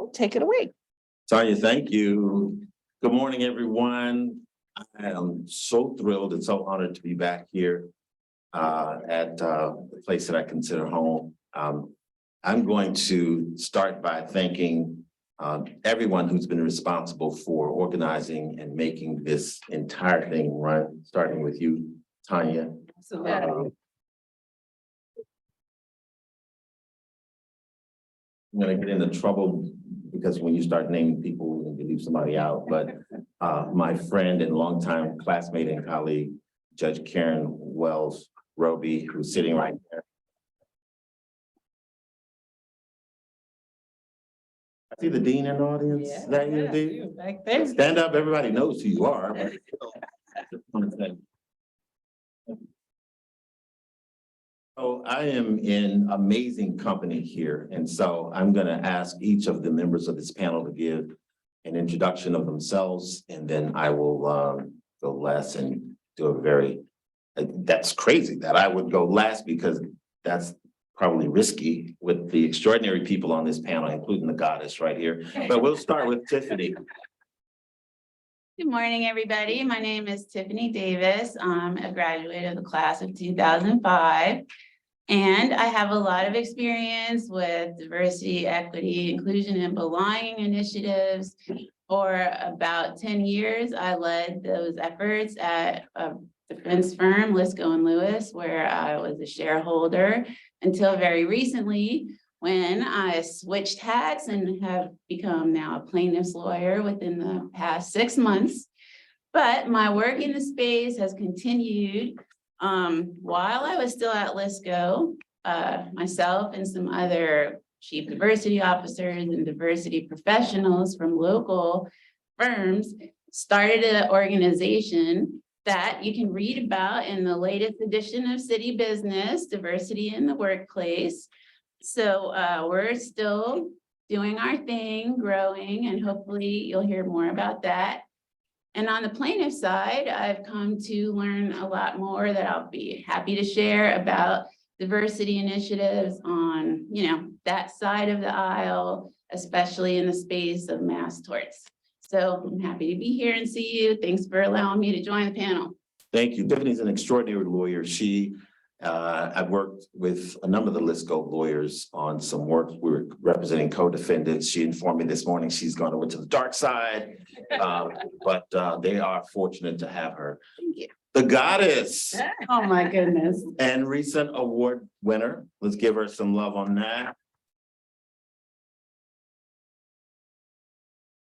So take it away. Tanya, thank you. Good morning, everyone. I am so thrilled and so honored to be back here at the place that I consider home. I'm going to start by thanking everyone who's been responsible for organizing and making this entire thing run, starting with you, Tanya. I'm gonna get into trouble because when you start naming people, you leave somebody out, but my friend and longtime classmate and colleague, Judge Karen Wells Roby, who's sitting right there. I see the dean in the audience. Is that you, Dean? Back there. Stand up, everybody knows who you are. So I am in amazing company here, and so I'm going to ask each of the members of this panel to give an introduction of themselves, and then I will go last and do a very, that's crazy that I would go last because that's probably risky with the extraordinary people on this panel, including the goddess right here. But we'll start with Tiffany. Good morning, everybody. My name is Tiffany Davis. I'm a graduate of the class of 2005. And I have a lot of experience with diversity, equity, inclusion, and belonging initiatives. For about 10 years, I led those efforts at a defense firm, Lisco and Lewis, where I was a shareholder until very recently, when I switched hats and have become now a plaintiff's lawyer within the past 6 months. But my work in the space has continued. While I was still at Lisco, myself and some other chief diversity officers and diversity professionals from local firms started an organization that you can read about in the latest edition of City Business, Diversity in the Workplace. So we're still doing our thing, growing, and hopefully you'll hear more about that. And on the plaintiff side, I've come to learn a lot more that I'll be happy to share about diversity initiatives on, that side of the aisle, especially in the space of mass torts. So I'm happy to be here and see you. Thanks for allowing me to join the panel. Thank you. Tiffany's an extraordinary lawyer. I've worked with a number of the Lisco lawyers on some work. We were representing co-defendants. She informed me this morning she's gone over to the dark side, but they are fortunate to have her. Thank you. The goddess. Oh, my goodness. And recent award winner. Let's give her some love on that.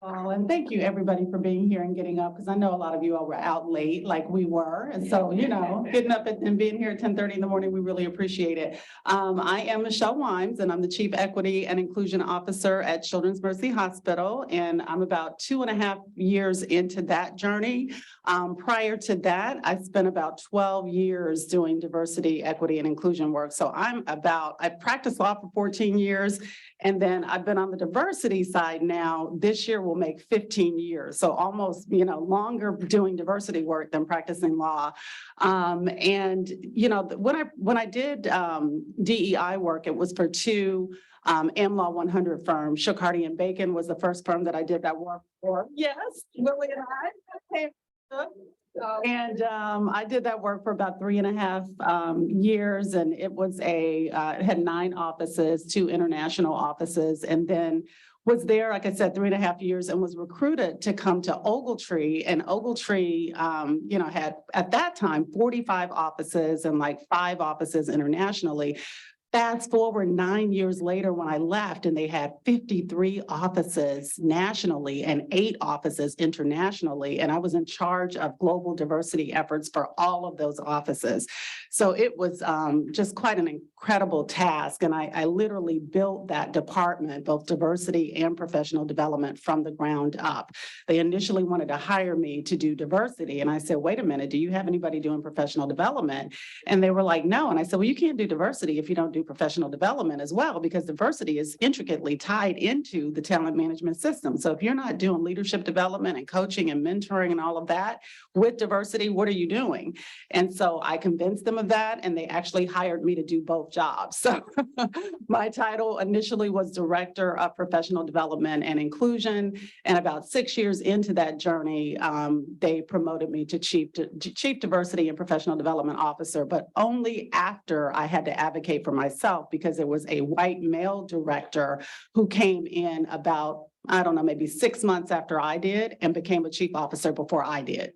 Oh, and thank you, everybody, for being here and getting up, because I know a lot of you all were out late like we were. And so, getting up and being here at 10:30 in the morning, we really appreciate it. I am Michelle Wimes, and I'm the Chief Equity and Inclusion Officer at Children's Mercy Hospital. And I'm about 2.5 years into that journey. Prior to that, I spent about 12 years doing diversity, equity, and inclusion work. So I've practiced law for 14 years, and then I've been on the diversity side now. This year will make 15 years. So almost, longer doing diversity work than practicing law. And, when I did DEI work, it was for two AmLaw 100 firms. Shook, Hardy and Bacon was the first firm that I did that work for. Yes, Lily and I. And I did that work for about 3.5 years, and it was it had 9 offices, 2 international offices, and then was there, like I said, 3.5 years, and was recruited to come to Ogletree. And Ogletree, had at that time 45 offices and like 5 offices internationally. Fast forward 9 years later when I left, and they had 53 offices nationally and 8 offices internationally. And I was in charge of global diversity efforts for all of those offices. So it was just quite an incredible task. And I literally built that department, both diversity and professional development, from the ground up. They initially wanted to hire me to do diversity. And I said, wait a minute, do you have anybody doing professional development? And they were like, no. And I said, well, you can't do diversity if you don't do professional development as well, because diversity is intricately tied into the talent management system. So if you're not doing leadership development and coaching and mentoring and all of that with diversity, what are you doing? And so I convinced them of that, and they actually hired me to do both jobs. So my title initially was Director of Professional Development and Inclusion. And about 6 years into that journey, they promoted me to Chief Diversity and Professional Development Officer, but only after I had to advocate for myself because there was a white male director who came in about, I don't know, maybe 6 months after I did and became a chief officer before I did.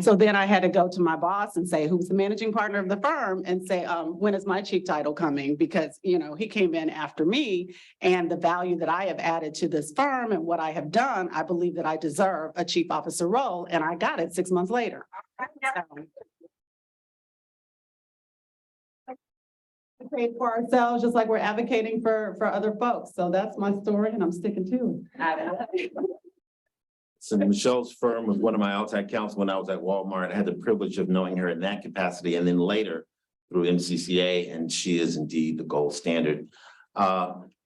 So then I had to go to my boss and say, who's the managing partner of the firm, and say, when is my chief title coming? Because, you know, he came in after me, and the value that I have added to this firm and what I have done, I believe that I deserve a chief officer role, and I got it 6 months later. So, we paid for ourselves just like we're advocating for other folks. So that's my story, and I'm sticking to it. So Michelle's firm was one of my outside counsel when I was at Walmart. I had the privilege of knowing her in that capacity, and then later through MCCA, and she is indeed the gold standard.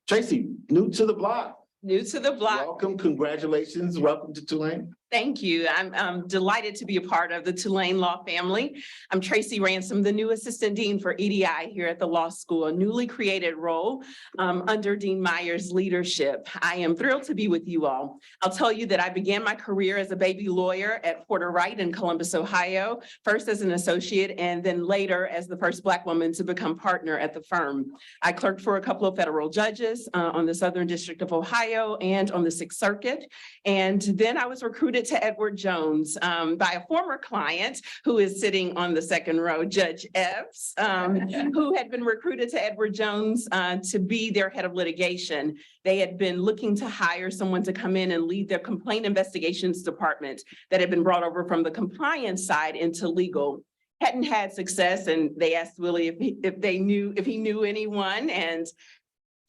Tracy, new to the block. New to the block. Welcome, congratulations, welcome to Tulane. Thank you. I'm delighted to be a part of the Tulane Law family. I'm Tracy Ransom, the new Assistant Dean for EDI here at the law school, a newly created role under Dean Meyer's leadership. I am thrilled to be with you all. I'll tell you that I began my career as a baby lawyer at Porter Wright in Columbus, Ohio, first as an associate and then later as the first Black woman to become partner at the firm. I clerked for a couple of federal judges on the Southern District of Ohio and on the Sixth Circuit. And then I was recruited to Edward Jones by a former client who is sitting on the second row, Judge Epps, who had been recruited to Edward Jones to be their head of litigation. They had been looking to hire someone to come in and lead their complaint investigations department that had been brought over from the compliance side into legal. Hadn't had success, and they asked Willie if he knew anyone, and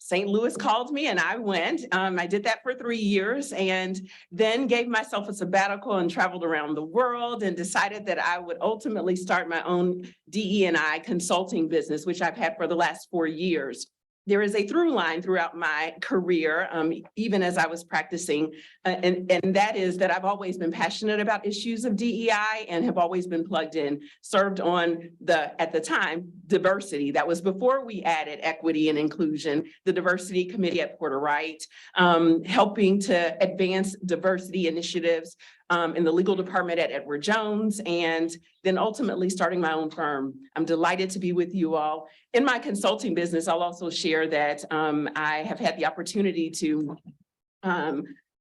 St. Louis called me and I went. I did that for 3 years and then gave myself a sabbatical and traveled around the world and decided that I would ultimately start my own DE&I consulting business, which I've had for the last 4 years. There is a through line throughout my career, even as I was practicing, and that is that I've always been passionate about issues of DEI and have always been plugged in, served on at the time, diversity. That was before we added equity and inclusion, the diversity committee at Porter Wright, helping to advance diversity initiatives in the legal department at Edward Jones, and then ultimately starting my own firm. I'm delighted to be with you all. In my consulting business, I'll also share that I have had the opportunity to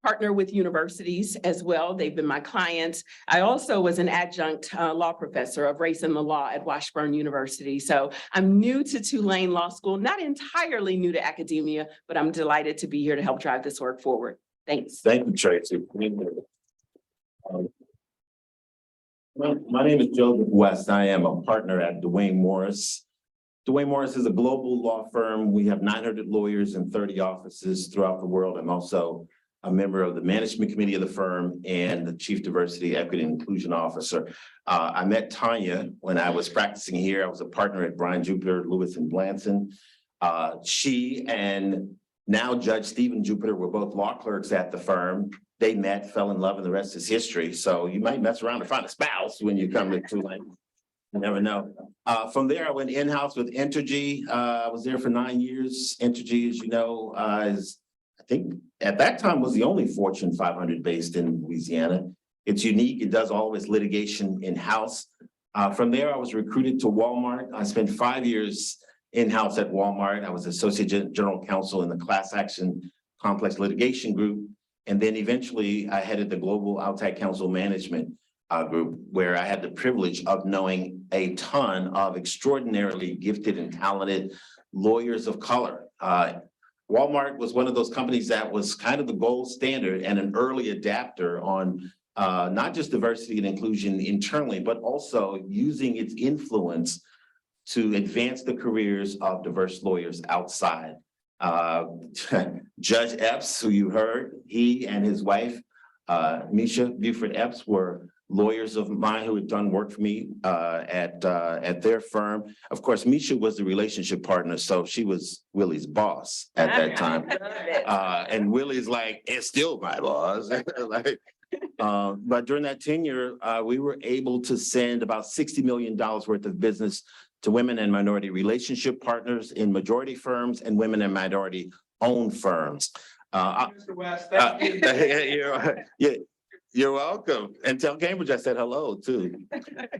partner with universities as well. They've been my clients. I also was an adjunct law professor of race and the law at Washburn University. So I'm new to Tulane Law School, not entirely new to academia, but I'm delighted to be here to help drive this work forward. Thanks. Thank you, Tracy. My name is Joseph West. I am a partner at Duane Morris. Duane Morris is a global law firm. We have 900 lawyers and 30 offices throughout the world. I'm also a member of the management committee of the firm and the chief diversity, equity, and inclusion officer. I met Tanya when I was practicing here. I was a partner at Bryan Jupiter, Lewis and Blanson. She and now Judge Stephen Jupiter were both law clerks at the firm. They met, fell in love, and the rest is history. So you might mess around and find a spouse when you come to Tulane. You never know. From there, I went in-house with Entergy. I was there for 9 years. Entergy, as you know, is, I think at that time was the only Fortune 500 based in Louisiana. It's unique. It does all of its litigation in-house. From there, I was recruited to Walmart. I spent 5 years in-house at Walmart. I was associate general counsel in the class action complex litigation group. And then eventually I headed the global outside counsel management group, where I had the privilege of knowing a ton of extraordinarily gifted and talented lawyers of color. Walmart was one of those companies that was kind of the gold standard and an early adapter on not just diversity and inclusion internally, but also using its influence to advance the careers of diverse lawyers outside. Judge Epps, who you heard, he and his wife, Misha Buford Epps, were lawyers of mine who had done work for me at their firm. Of course, Misha was the relationship partner, so she was Willie's boss at that time. And Willie's like, it's still my boss. But during that tenure, we were able to send about $60 million worth of business to women and minority relationship partners in majority firms and women and minority owned firms. Mr. West, that's me. You're welcome. And tell Cambridge I said hello too.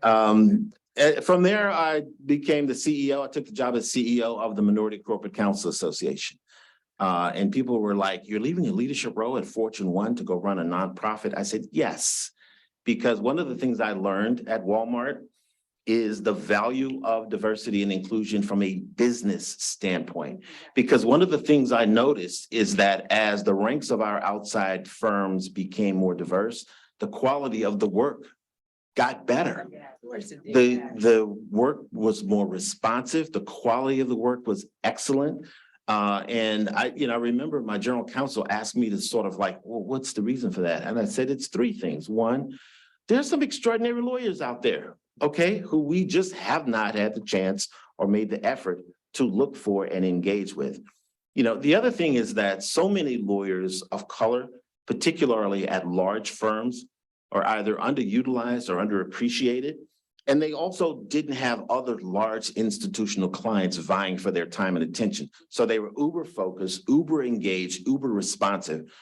From there, I became the CEO. I took the job as CEO of the Minority Corporate Counsel Association. And people were like, you're leaving your leadership role at Fortune 1 to go run a nonprofit? I said, yes, because one of the things I learned at Walmart is the value of diversity and inclusion from a business standpoint. Because one of the things I noticed is that as the ranks of our outside firms became more diverse, the quality of the work got better. The work was more responsive. The quality of the work was excellent. And I remember my general counsel asked me to sort of like, well, what's the reason for that? And I said, it's three things. One, there's some extraordinary lawyers out there, okay, who we just have not had the chance or made the effort to look for and engage with. The other thing is that so many lawyers of color, particularly at large firms, are either underutilized or underappreciated. And they also didn't have other large institutional clients vying for their time and attention. So they were uber focused, uber engaged, uber responsive.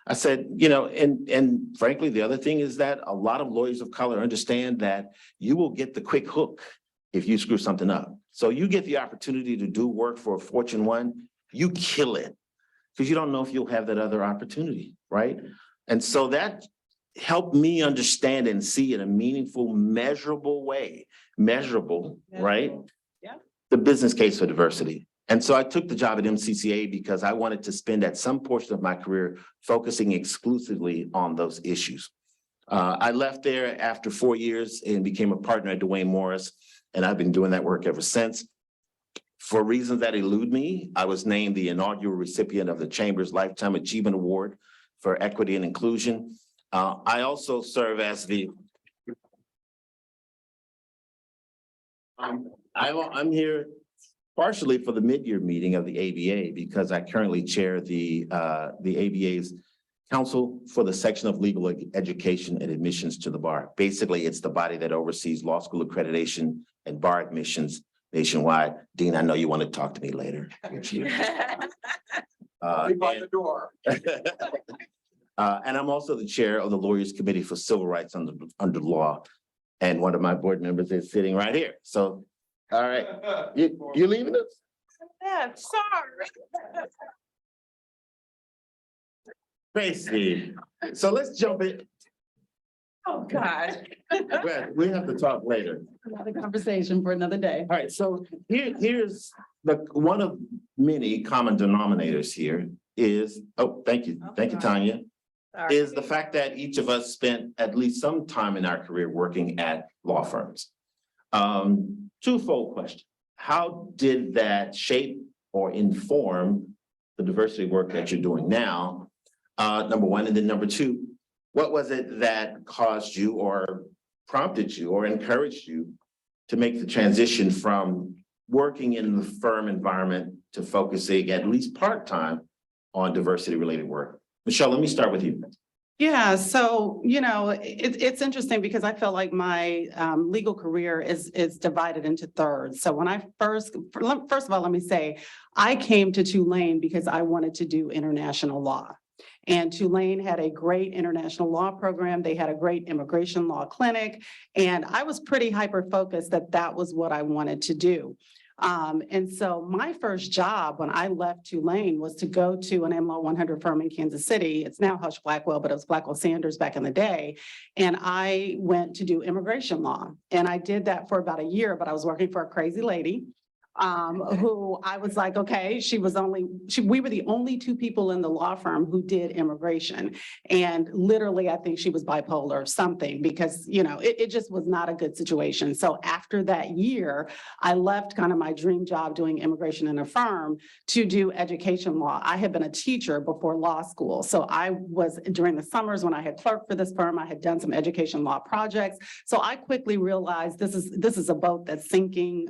I said, and frankly, the other thing is that a lot of lawyers of color understand that you will get the quick hook if you screw something up. So you get the opportunity to do work for a Fortune 1, you kill it because you don't know if you'll have that other opportunity, right? And so that helped me understand and see in a meaningful, measurable way, right? Yeah. The business case for diversity. And so I took the job at MCCA because I wanted to spend at some portion of my career focusing exclusively on those issues. I left there after 4 years and became a partner at Duane Morris, and I've been doing that work ever since. For reasons that elude me, I was named the inaugural recipient of the Chamber's Lifetime Achievement Award for Equity and Inclusion. I also serve as I'm here partially for the mid-year meeting of the ABA because I currently chair the ABA's Council for the Section of Legal Education and Admissions to the Bar. Basically, it's the body that oversees law school accreditation and bar admissions nationwide. Dean, I know you want to talk to me later. Leave by the door. And I'm also the chair of the Lawyers Committee for Civil Rights under law. And one of my board members is sitting right here. So, all right, you leaving us? Yeah, sorry. Tracy, so let's jump in. Oh, God. We have to talk later. Another conversation for another day. All right, so here's one of many common denominators here is, thank you, Tanya. Is the fact that each of us spent at least some time in our career working at law firms. Twofold question. How did that shape or inform the diversity work that you're doing now? Number one, and then number two, what was it that caused you or prompted you or encouraged you to make the transition from working in the firm environment to focusing at least part-time on diversity related work? Michelle, let me start with you. Yeah, so, it's interesting because I feel like my legal career is divided into thirds. So when I first of all, let me say, I came to Tulane because I wanted to do international law. And Tulane had a great international law program. They had a great immigration law clinic. And I was pretty hyper-focused that was what I wanted to do. And so my first job when I left Tulane was to go to an AmLaw 100 firm in Kansas City. It's now Hush Blackwell, but it was Blackwell Sanders back in the day. And I went to do immigration law. And I did that for about a year, but I was working for a crazy lady who I was like, okay, we were the only two people in the law firm who did immigration. And literally, I think she was bipolar or something because, it just was not a good situation. So after that year, I left kind of my dream job doing immigration in a firm to do education law. I had been a teacher before law school. So I was during the summers when I had clerked for this firm, I had done some education law projects. So I quickly realized this is a boat that's sinking.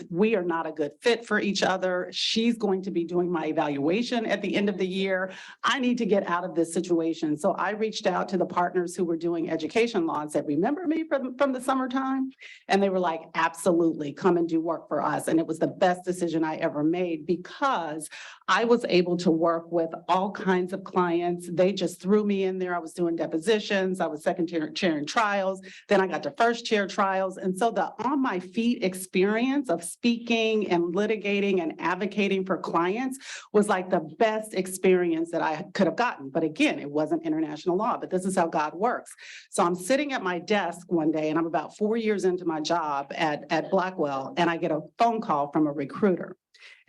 We we are not a good fit for each other. She's going to be doing my evaluation at the end of the year. I need to get out of this situation. So I reached out to the partners who were doing education law and said, remember me from the summertime? And they were like, absolutely, come and do work for us. And it was the best decision I ever made because I was able to work with all kinds of clients. They just threw me in there. I was doing depositions. I was second chair in trials. Then I got to first chair trials. And so the on my feet experience of speaking and litigating and advocating for clients was like the best experience that I could have gotten. But again, it wasn't international law, but this is how God works. So I'm sitting at my desk one day and I'm about 4 years into my job at Blackwell, and I get a phone call from a recruiter.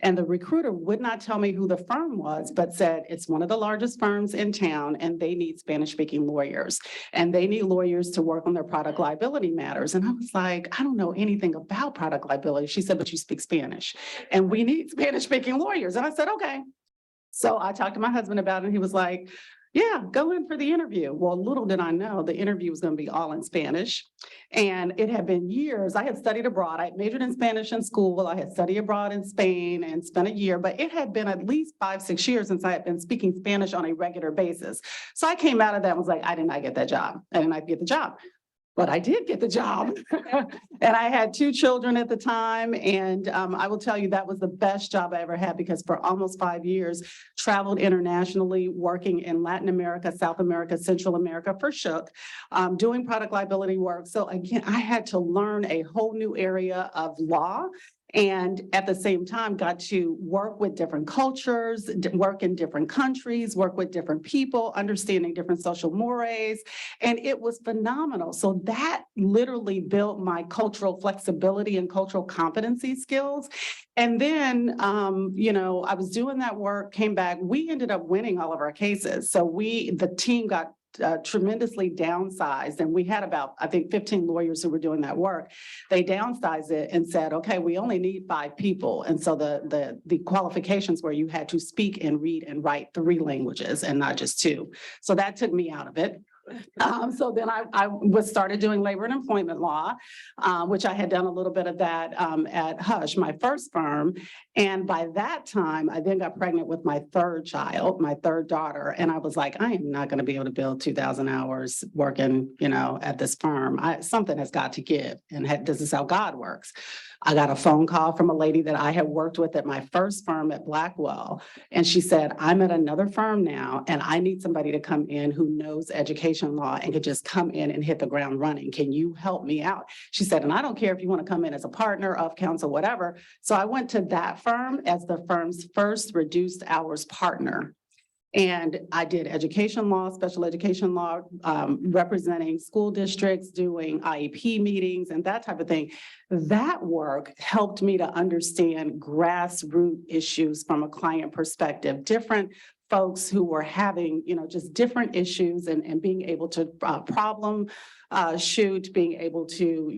And the recruiter would not tell me who the firm was, but said it's one of the largest firms in town and they need Spanish-speaking lawyers. And they need lawyers to work on their product liability matters. And I was like, I don't know anything about product liability. She said, but you speak Spanish and we need Spanish-speaking lawyers. And I said, okay. So I talked to my husband about it and he was like, yeah, go in for the interview. Well, little did I know the interview was going to be all in Spanish. And it had been years. I had studied abroad. I had majored in Spanish in school. I had studied abroad in Spain and spent a year, but it had been at least 5-6 years since I had been speaking Spanish on a regular basis. So I came out of that and was like, I did not get that job. I did not get the job. But I did get the job. And I had 2 children at the time. And I will tell you that was the best job I ever had because for almost 5 years, traveled internationally, working in Latin America, South America, Central America for Shook, doing product liability work. So again, I had to learn a whole new area of law. And at the same time, got to work with different cultures, work in different countries, work with different people, understanding different social mores. And it was phenomenal. So that literally built my cultural flexibility and cultural competency skills. And then, I was doing that work, came back. We ended up winning all of our cases. So the team got tremendously downsized. And we had about, I think, 15 lawyers who were doing that work. They downsized it and said, okay, we only need 5 people. And so the qualifications were you had to speak and read and write 3 languages and not just 2. So that took me out of it. So then I started doing labor and employment law, which I had done a little bit of that at Hush, my first firm. And by that time, I then got pregnant with my 3rd child, my 3rd daughter. And I was like, I am not going to be able to build 2,000 hours working, at this firm. Something has got to give. And this is how God works. I got a phone call from a lady that I had worked with at my first firm at Blackwell. And she said, I'm at another firm now, and I need somebody to come in who knows education law and could just come in and hit the ground running. Can you help me out? She said, and I don't care if you want to come in as a partner, of counsel, whatever. So I went to that firm as the firm's first reduced hours partner. And I did education law, special education law, representing school districts, doing IEP meetings and that type of thing. That work helped me to understand grassroots issues from a client perspective, different folks who were having, just different issues and being able to problem shoot, being able to,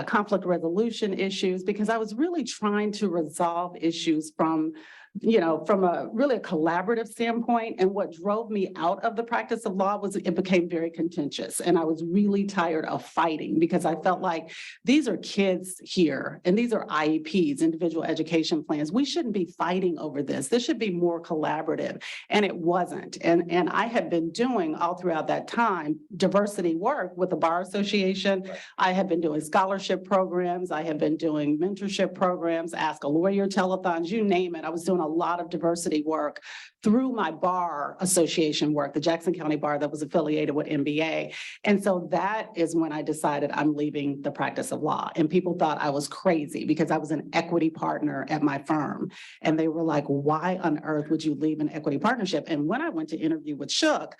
conflict resolution issues, because I was really trying to resolve issues from a really a collaborative standpoint. And what drove me out of the practice of law was it became very contentious. And I was really tired of fighting because I felt like these are kids here and these are IEPs, individual education plans. We shouldn't be fighting over this. This should be more collaborative. And it wasn't. And I had been doing all throughout that time diversity work with the Bar Association. I had been doing scholarship programs. I had been doing mentorship programs, Ask a Lawyer telethons, you name it. I was doing a lot of diversity work through my bar association work, the Jackson County Bar that was affiliated with MBA. And so that is when I decided I'm leaving the practice of law. And people thought I was crazy because I was an equity partner at my firm. And they were like, why on earth would you leave an equity partnership? And when I went to interview with Shook,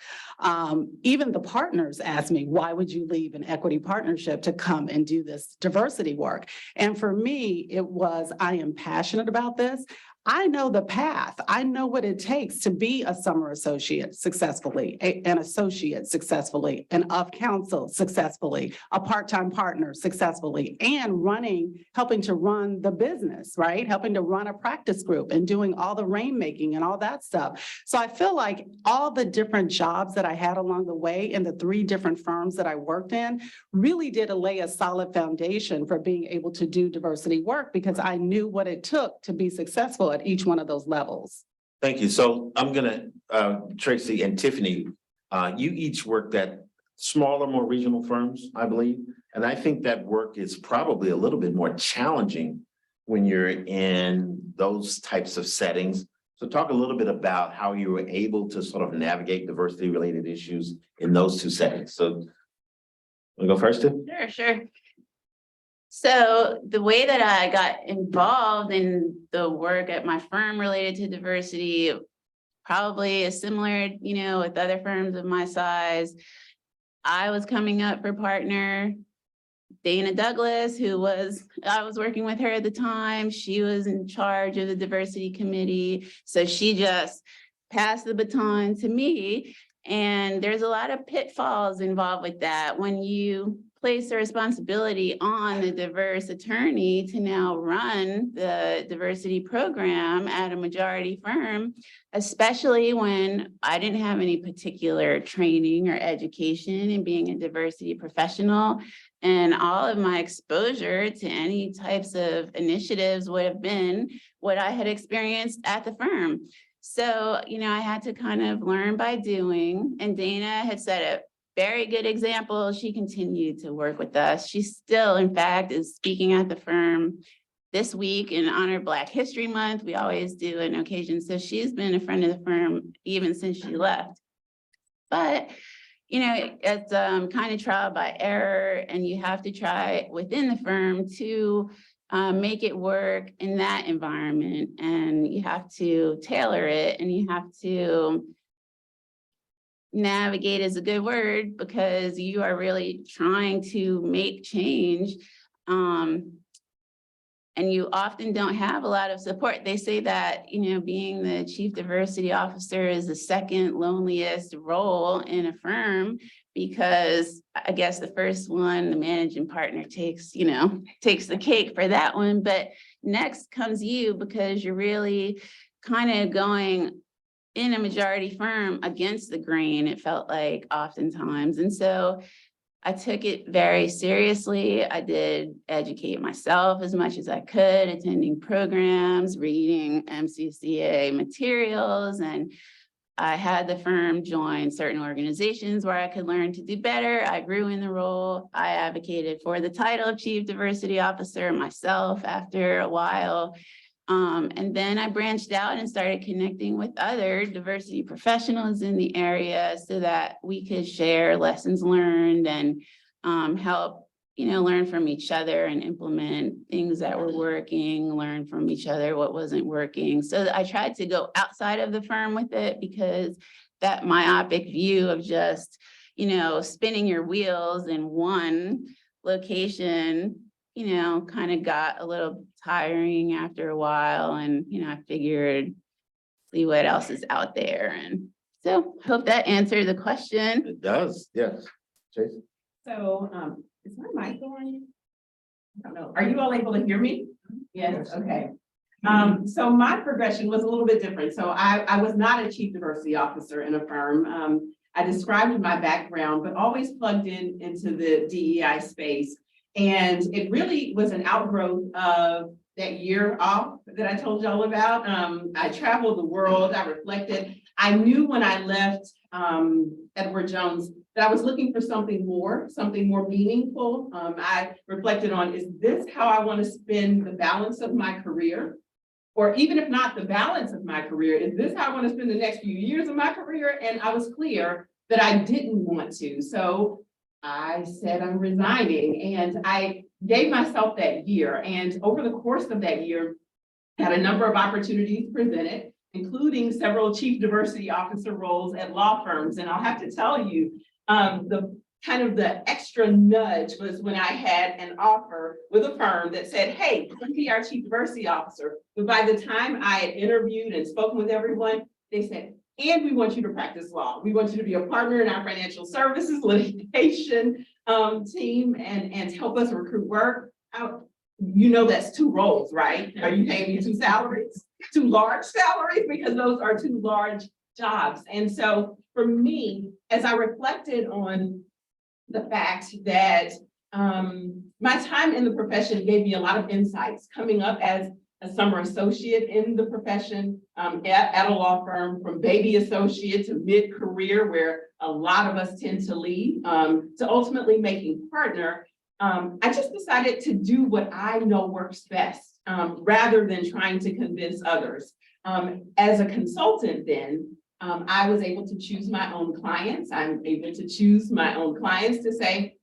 even the partners asked me, why would you leave an equity partnership to come and do this diversity work? And for me, it was, I am passionate about this. I know the path. I know what it takes to be a summer associate successfully, an associate successfully, an of counsel successfully, a part-time partner successfully, and helping to run the business, right? Helping to run a practice group and doing all the rainmaking and all that stuff. So I feel like all the different jobs that I had along the way in the 3 different firms that I worked in really did lay a solid foundation for being able to do diversity work because I knew what it took to be successful at each one of those levels. Thank you. So I'm gonna, Tracy and Tiffany, you each worked at smaller, more regional firms, I believe. And I think that work is probably a little bit more challenging when you're in those types of settings. So talk a little bit about how you were able to sort of navigate diversity related issues in those 2 settings. So wanna go first, Tiff? Sure. So the way that I got involved in the work at my firm related to diversity probably is similar, with other firms of my size. I was coming up for partner. Dana Douglas, I was working with her at the time, she was in charge of the diversity committee. So she just passed the baton to me. And there's a lot of pitfalls involved with that. When you place the responsibility on the diverse attorney to now run the diversity program at a majority firm, especially when I didn't have any particular training or education in being a diversity professional. And all of my exposure to any types of initiatives would have been what I had experienced at the firm. So, I had to kind of learn by doing, and Dana had set a very good example. She continued to work with us. She still, in fact, is speaking at the firm this week in honor of Black History Month. We always do an occasion. So she's been a friend of the firm even since she left. But, it's kind of trial by error, and you have to try within the firm to make it work in that environment, and you have to tailor it, and you have to navigate is a good word because you are really trying to make change. And you often don't have a lot of support. They say that, being the chief diversity officer is the second loneliest role in a firm because I guess the first one, the managing partner takes the cake for that one. But next comes you because you're really kind of going in a majority firm against the grain, it felt like oftentimes. And so I took it very seriously. I did educate myself as much as I could, attending programs, reading MCCA materials, and I had the firm join certain organizations where I could learn to do better. I grew in the role. I advocated for the title of Chief Diversity Officer myself after a while. And then I branched out and started connecting with other diversity professionals in the area so that we could share lessons learned and help, learn from each other and implement things that were working, learn from each other what wasn't working. So I tried to go outside of the firm with it because that myopic view of just, spinning your wheels in one location, kind of got a little tiring after a while, and I figured see what else is out there. And so hope that answered the question. It does, yes. Jason? So, is my mic on? I don't know. Are you all able to hear me? Yes, okay. So my progression was a little bit different. So I was not a chief diversity officer in a firm. I described my background, but always plugged into the DEI space. And it really was an outgrowth of that year off that I told y'all about. I traveled the world, I reflected. I knew when I left Edward Jones that I was looking for something more meaningful. I reflected on, is this how I want to spend the balance of my career? Or even if not the balance of my career, is this how I want to spend the next few years of my career? And I was clear that I didn't want to. So I said I'm resigning, and I gave myself that year. And over the course of that year, had a number of opportunities presented, including several chief diversity officer roles at law firms. And I'll have to tell you, the kind of the extra nudge was when I had an offer with a firm that said, hey, come be our chief diversity officer. But by the time I had interviewed and spoken with everyone, they said, and we want you to practice law. We want you to be a partner in our financial services litigation team and help us recruit work. You know, that's 2 roles, right? Are you paying me 2 salaries, 2 large salaries? Because those are 2 large jobs. And so for me, as I reflected on the fact that my time in the profession gave me a lot of insights coming up as a summer associate in the profession at a law firm, from baby associate to mid-career, where a lot of us tend to leave, to ultimately making partner. I just decided to do what I know works best, rather than trying to convince others. As a consultant then, I was able to choose my own clients. I'm able to choose my own clients to say,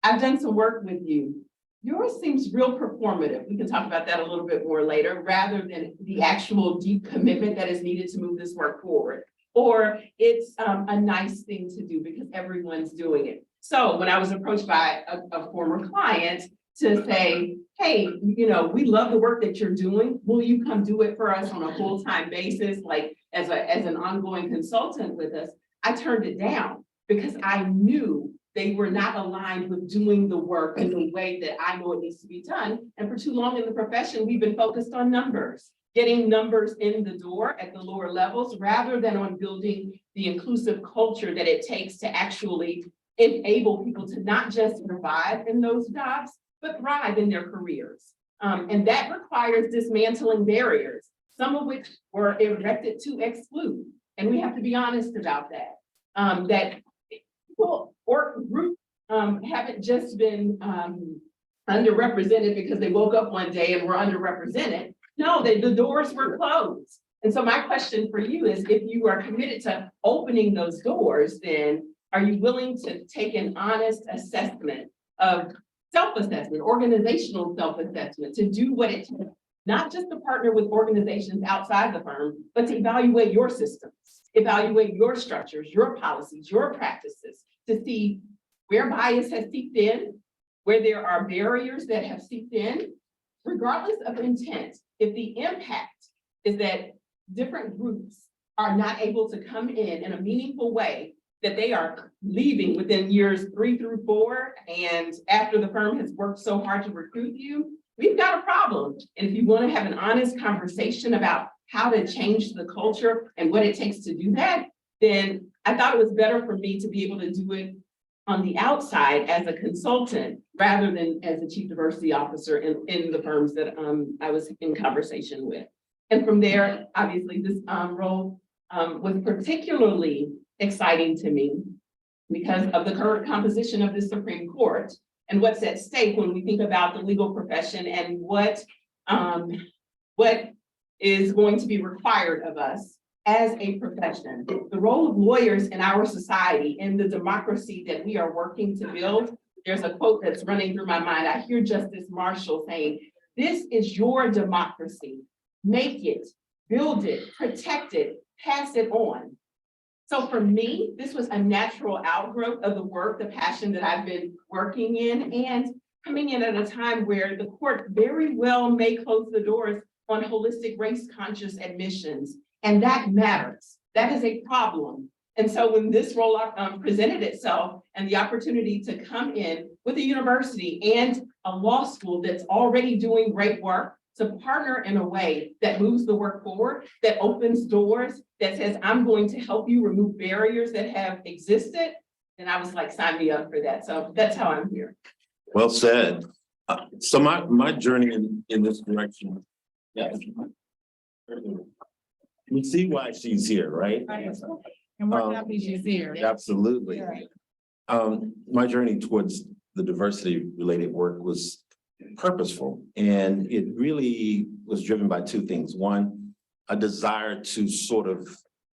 I've done some work with you. Yours seems real performative. We can talk about that a little bit more later, rather than the actual deep commitment that is needed to move this work forward. Or it's a nice thing to do because everyone's doing it. So when I was approached by a former client to say, hey, you know, we love the work that you're doing. Will you come do it for us on a full-time basis, like as an ongoing consultant with us? I turned it down because I knew they were not aligned with doing the work in the way that I know it needs to be done. And for too long in the profession, we've been focused on numbers, getting numbers in the door at the lower levels, rather than on building the inclusive culture that it takes to actually enable people to not just survive in those jobs, but thrive in their careers. And that requires dismantling barriers, some of which were erected to exclude. And we have to be honest about that. That people or groups haven't just been underrepresented because they woke up one day and were underrepresented. No, the doors were closed. And so my question for you is, if you are committed to opening those doors, then are you willing to take an honest assessment of self-assessment, organizational self-assessment, to do what it takes, not just to partner with organizations outside the firm, but to evaluate your systems, evaluate your structures, your policies, your practices, to see where bias has seeped in, where there are barriers that have seeped in, regardless of intent. If the impact is that different groups are not able to come in a meaningful way, that they are leaving within years 3 through 4, and after the firm has worked so hard to recruit you, we've got a problem. And if you want to have an honest conversation about how to change the culture and what it takes to do that, then I thought it was better for me to be able to do it on the outside as a consultant, rather than as a chief diversity officer in the firms that I was in conversation with. And from there, obviously, this role was particularly exciting to me because of the current composition of the Supreme Court and what's at stake when we think about the legal profession and what is going to be required of us as a profession. The role of lawyers in our society, in the democracy that we are working to build. There's a quote that's running through my mind. I hear Justice Marshall saying, "This is your democracy. Make it, build it, protect it, pass it on." So for me, this was a natural outgrowth of the work, the passion that I've been working in, and coming in at a time where the court very well may close the doors on holistic race-conscious admissions. And that matters. That is a problem. And so when this role presented itself and the opportunity to come in with a university and a law school that's already doing great work, to partner in a way that moves the work forward, that opens doors, that says, I'm going to help you remove barriers that have existed, then I was like, sign me up for that. So that's how I'm here. Well said. So my journey in this direction. Yes. You see why she's here, right? And we're happy she's here. Absolutely. Yeah. My journey towards the diversity related work was purposeful, and it really was driven by 2 things. One, a desire to sort of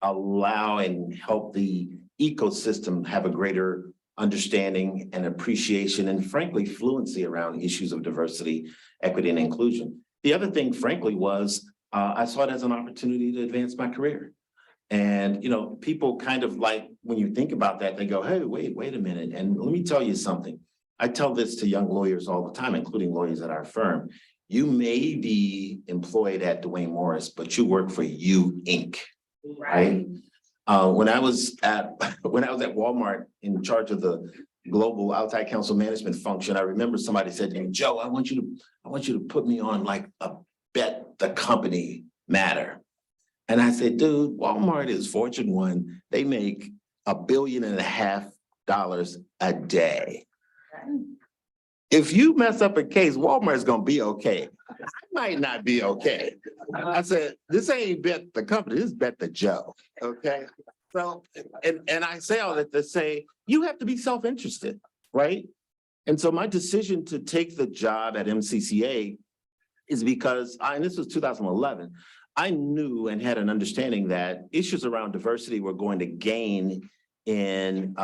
allow and help the ecosystem have a greater understanding and appreciation and frankly fluency around issues of diversity, equity, and inclusion. The other thing, frankly, was I saw it as an opportunity to advance my career. And, you know, people kind of like, when you think about that, they go, hey, wait a minute. And let me tell you something. I tell this to young lawyers all the time, including lawyers at our firm. You may be employed at Duane Morris, but you work for You Inc. Right? When I was at Walmart in charge of the global outside counsel management function, I remember somebody said to me, Joe, I want you to put me on like a bet the company matter. And I said, dude, Walmart is Fortune 1. They make $1.5 billion a day. If you mess up a case, Walmart's gonna be okay. I might not be okay. I said, this ain't bet the company, this is bet the Joe, okay? So, and I say all that to say, you have to be self-interested, right? And so my decision to take the job at MCCA is because and this was 2011, I knew and had an understanding that issues around diversity were going to gain in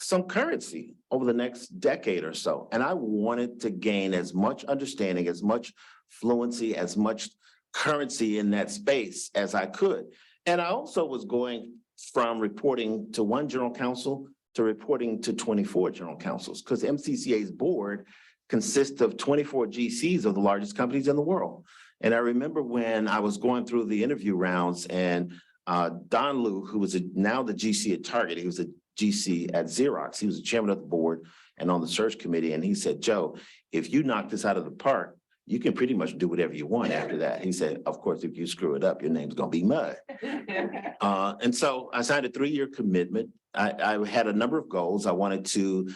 some currency over the next decade or so. And I wanted to gain as much understanding, as much fluency, as much currency in that space as I could. And I also was going from reporting to one general counsel to reporting to 24 general counsels, because MCCA's board consists of 24 GCs of the largest companies in the world. And I remember when I was going through the interview rounds and Don Liu, who was now the GC at Target, he was a GC at Xerox. He was the chairman of the board and on the search committee. And he said, Joe, if you knock this out of the park, you can pretty much do whatever you want after that. He said, of course, if you screw it up, your name's gonna be mud. And so I signed a 3-year commitment. I had a number of goals. I wanted to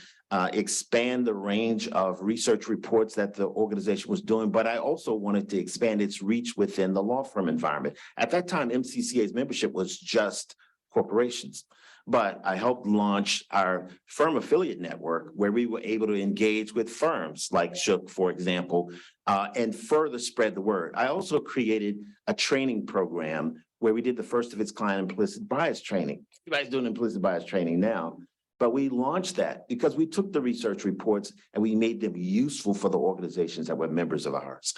expand the range of research reports that the organization was doing, but I also wanted to expand its reach within the law firm environment. At that time, MCCA's membership was just corporations. But I helped launch our firm affiliate network where we were able to engage with firms like Shook, for example, and further spread the word. I also created a training program where we did the first of its kind implicit bias training. Everybody's doing implicit bias training now, but we launched that because we took the research reports and we made them useful for the organizations that were members of ours.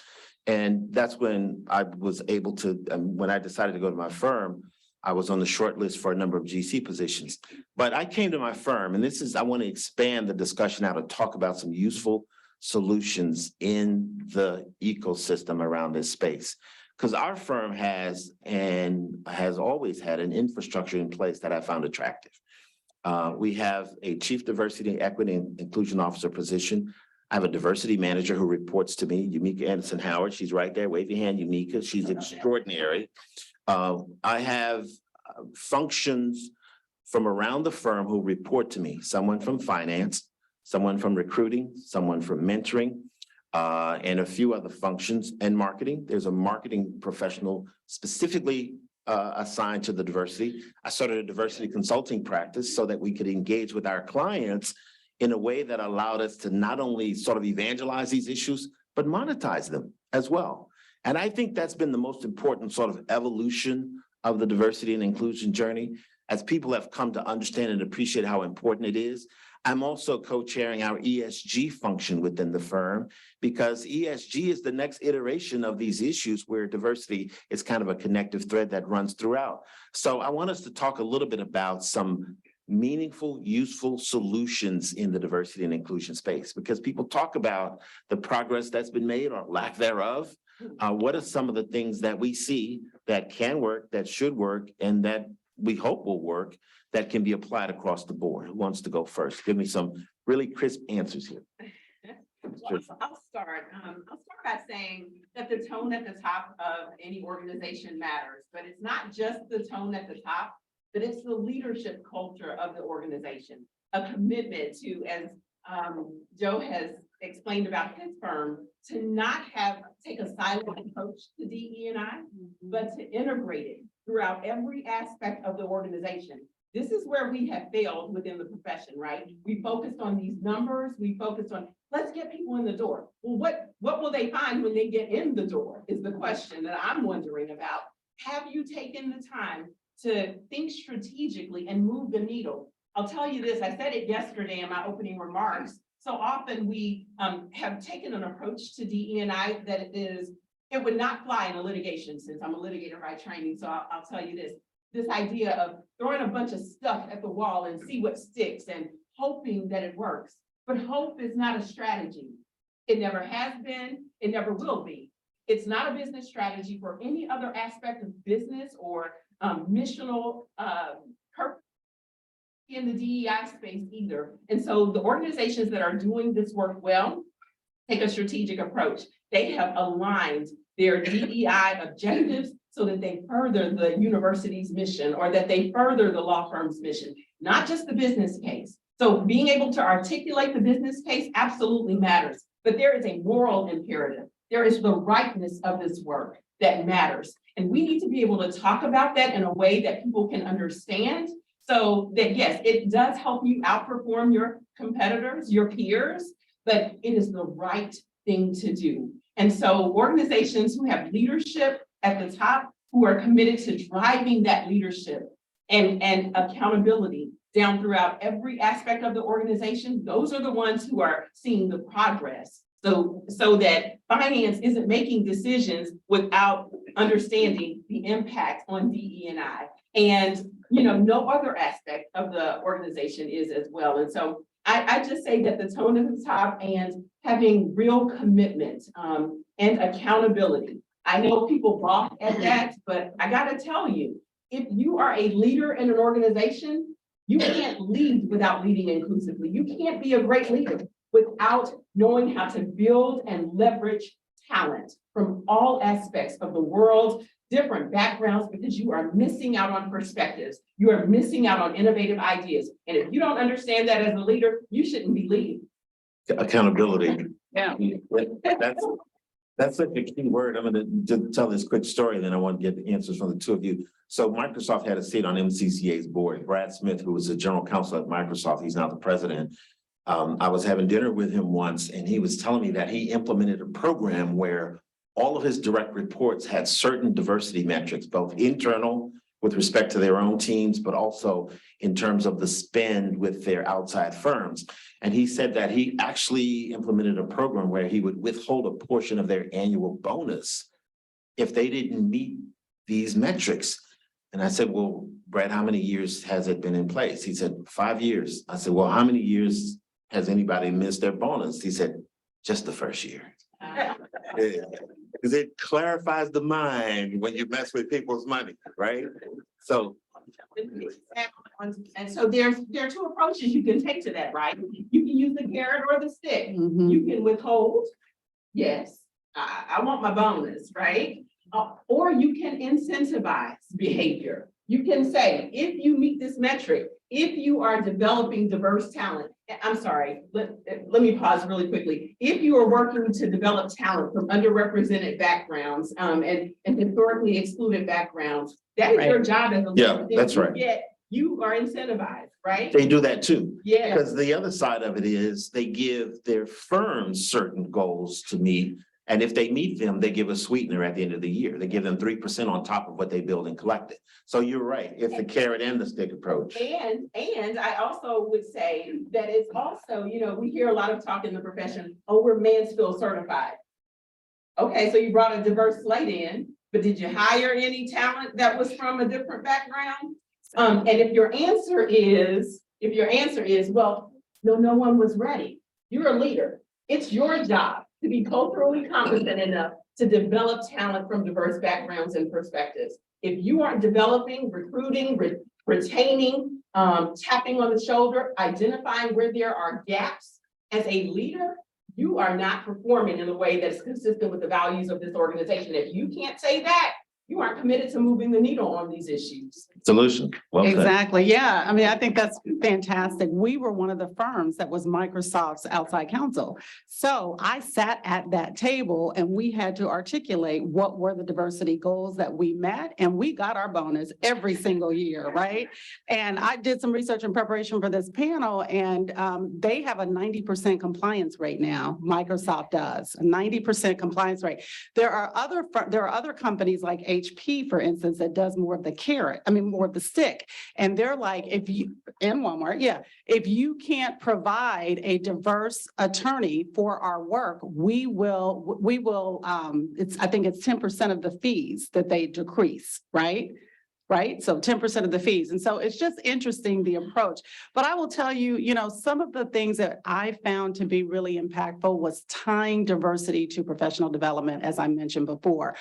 And that's when I was able to, when I decided to go to my firm, I was on the short list for a number of GC positions. But I came to my firm, and I want to expand the discussion out to talk about some useful solutions in the ecosystem around this space. Because our firm has always had an infrastructure in place that I found attractive. We have a chief diversity, equity, and inclusion officer position. I have a diversity manager who reports to me, Yumika Anderson Howard. She's right there. Wave your hand, Yumika. She's extraordinary. I have functions from around the firm who report to me, someone from finance, someone from recruiting, someone from mentoring, and a few other functions and marketing. There's a marketing professional specifically assigned to the diversity. I started a diversity consulting practice so that we could engage with our clients in a way that allowed us to not only sort of evangelize these issues, but monetize them as well. And I think that's been the most important sort of evolution of the diversity and inclusion journey, as people have come to understand and appreciate how important it is. I'm also co-chairing our ESG function within the firm, because ESG is the next iteration of these issues where diversity is kind of a connective thread that runs throughout. So I want us to talk a little bit about some meaningful, useful solutions in the diversity and inclusion space, because people talk about the progress that's been made or lack thereof. What are some of the things that we see that can work, that should work, and that we hope will work, that can be applied across the board? Who wants to go first? Give me some really crisp answers here. Well, I'll start. I'll start by saying that the tone at the top of any organization matters, but it's not just the tone at the top, but it's the leadership culture of the organization, a commitment to, as Joe has explained about his firm, to not take a siloed approach to DE&I, but to integrate it throughout every aspect of the organization. This is where we have failed within the profession, right? We focused on these numbers. We focused on, let's get people in the door. Well, what will they find when they get in the door is the question that I'm wondering about. Have you taken the time to think strategically and move the needle? I'll tell you this, I said it yesterday in my opening remarks. So often we have taken an approach to DE&I that it would not fly in a litigation, since I'm a litigator by training. So I'll tell you this. this idea of throwing a bunch of stuff at the wall and see what sticks and hoping that it works. But hope is not a strategy. It never has been, it never will be. It's not a business strategy for any other aspect of business or missional purpose in the DEI space either. And so the organizations that are doing this work well take a strategic approach. They have aligned their DEI objectives so that they further the university's mission or that they further the law firm's mission, not just the business case. So being able to articulate the business case absolutely matters, but there is a moral imperative. There is the rightness of this work that matters. And we need to be able to talk about that in a way that people can understand so that, yes, it does help you outperform your competitors, your peers, but it is the right thing to do. And so organizations who have leadership at the top, who are committed to driving that leadership and accountability down throughout every aspect of the organization, those are the ones who are seeing the progress. So that finance isn't making decisions without understanding the impact on DE&I. And, no other aspect of the organization is as well. And so I just say that the tone at the top and having real commitment and accountability. I know people balk at that, but I gotta tell you, if you are a leader in an organization, you can't lead without leading inclusively. You can't be a great leader without knowing how to build and leverage talent from all aspects of the world, different backgrounds, because you are missing out on perspectives. You are missing out on innovative ideas. And if you don't understand that as a leader, you shouldn't be leading. Accountability. Yeah. That's such a key word. I'm going to tell this quick story, then I want to get the answers from the two of you. So Microsoft had a seat on MCCA's board. Brad Smith, who was the general counsel at Microsoft, he's now the president. I was having dinner with him once, and he was telling me that he implemented a program where all of his direct reports had certain diversity metrics, both internal with respect to their own teams, but also in terms of the spend with their outside firms. And he said that he actually implemented a program where he would withhold a portion of their annual bonus if they didn't meet these metrics. And I said, well, Brad, how many years has it been in place? He said, 5 years. I said, well, how many years has anybody missed their bonus? He said, just the first year. Because it clarifies the mind when you mess with people's money, right? So. And so there are two approaches you can take to that, right? You can use the carrot or the stick. Mhm. You can withhold. Yes, I want my bonus, right? Or you can incentivize behavior. You can say, if you meet this metric, if you are developing diverse talent, I'm sorry, let me pause really quickly. If you are working to develop talent from underrepresented backgrounds and historically excluded backgrounds, that is your job as a leader. Yeah, that's right. Yet you are incentivized, right? They do that too. Yeah. Because the other side of it is they give their firms certain goals to meet. And if they meet them, they give a sweetener at the end of the year. They give them 3% on top of what they build and collected. So you're right. It's the carrot and the stick approach. And I also would say that it's also, we hear a lot of talk in the profession, oh, we're Mansfield certified. Okay, so you brought a diverse slate in, but did you hire any talent that was from a different background? And if your answer is, well, no one was ready. You're a leader. It's your job to be culturally competent enough to develop talent from diverse backgrounds and perspectives. If you aren't developing, recruiting, retaining, tapping on the shoulder, identifying where there are gaps as a leader, you are not performing in a way that is consistent with the values of this organization. If you can't say that, you aren't committed to moving the needle on these issues. Solution. Well said. Exactly. Yeah. I mean, I think that's fantastic. We were one of the firms that was Microsoft's outside counsel. So I sat at that table and we had to articulate what were the diversity goals that we met, and we got our bonus every single year, right? And I did some research in preparation for this panel, and they have a 90% compliance rate now. Microsoft does, a 90% compliance rate. There are other companies like HP, for instance, that does more of the carrot, more of the stick. And they're like, and Walmart, yeah, if you can't provide a diverse attorney for our work, we will, I think it's 10% of the fees that they decrease, right? right? So 10% of the fees. And so it's just interesting, the approach. But I will tell you, some of the things that I found to be really impactful was tying diversity to professional development, as I mentioned before.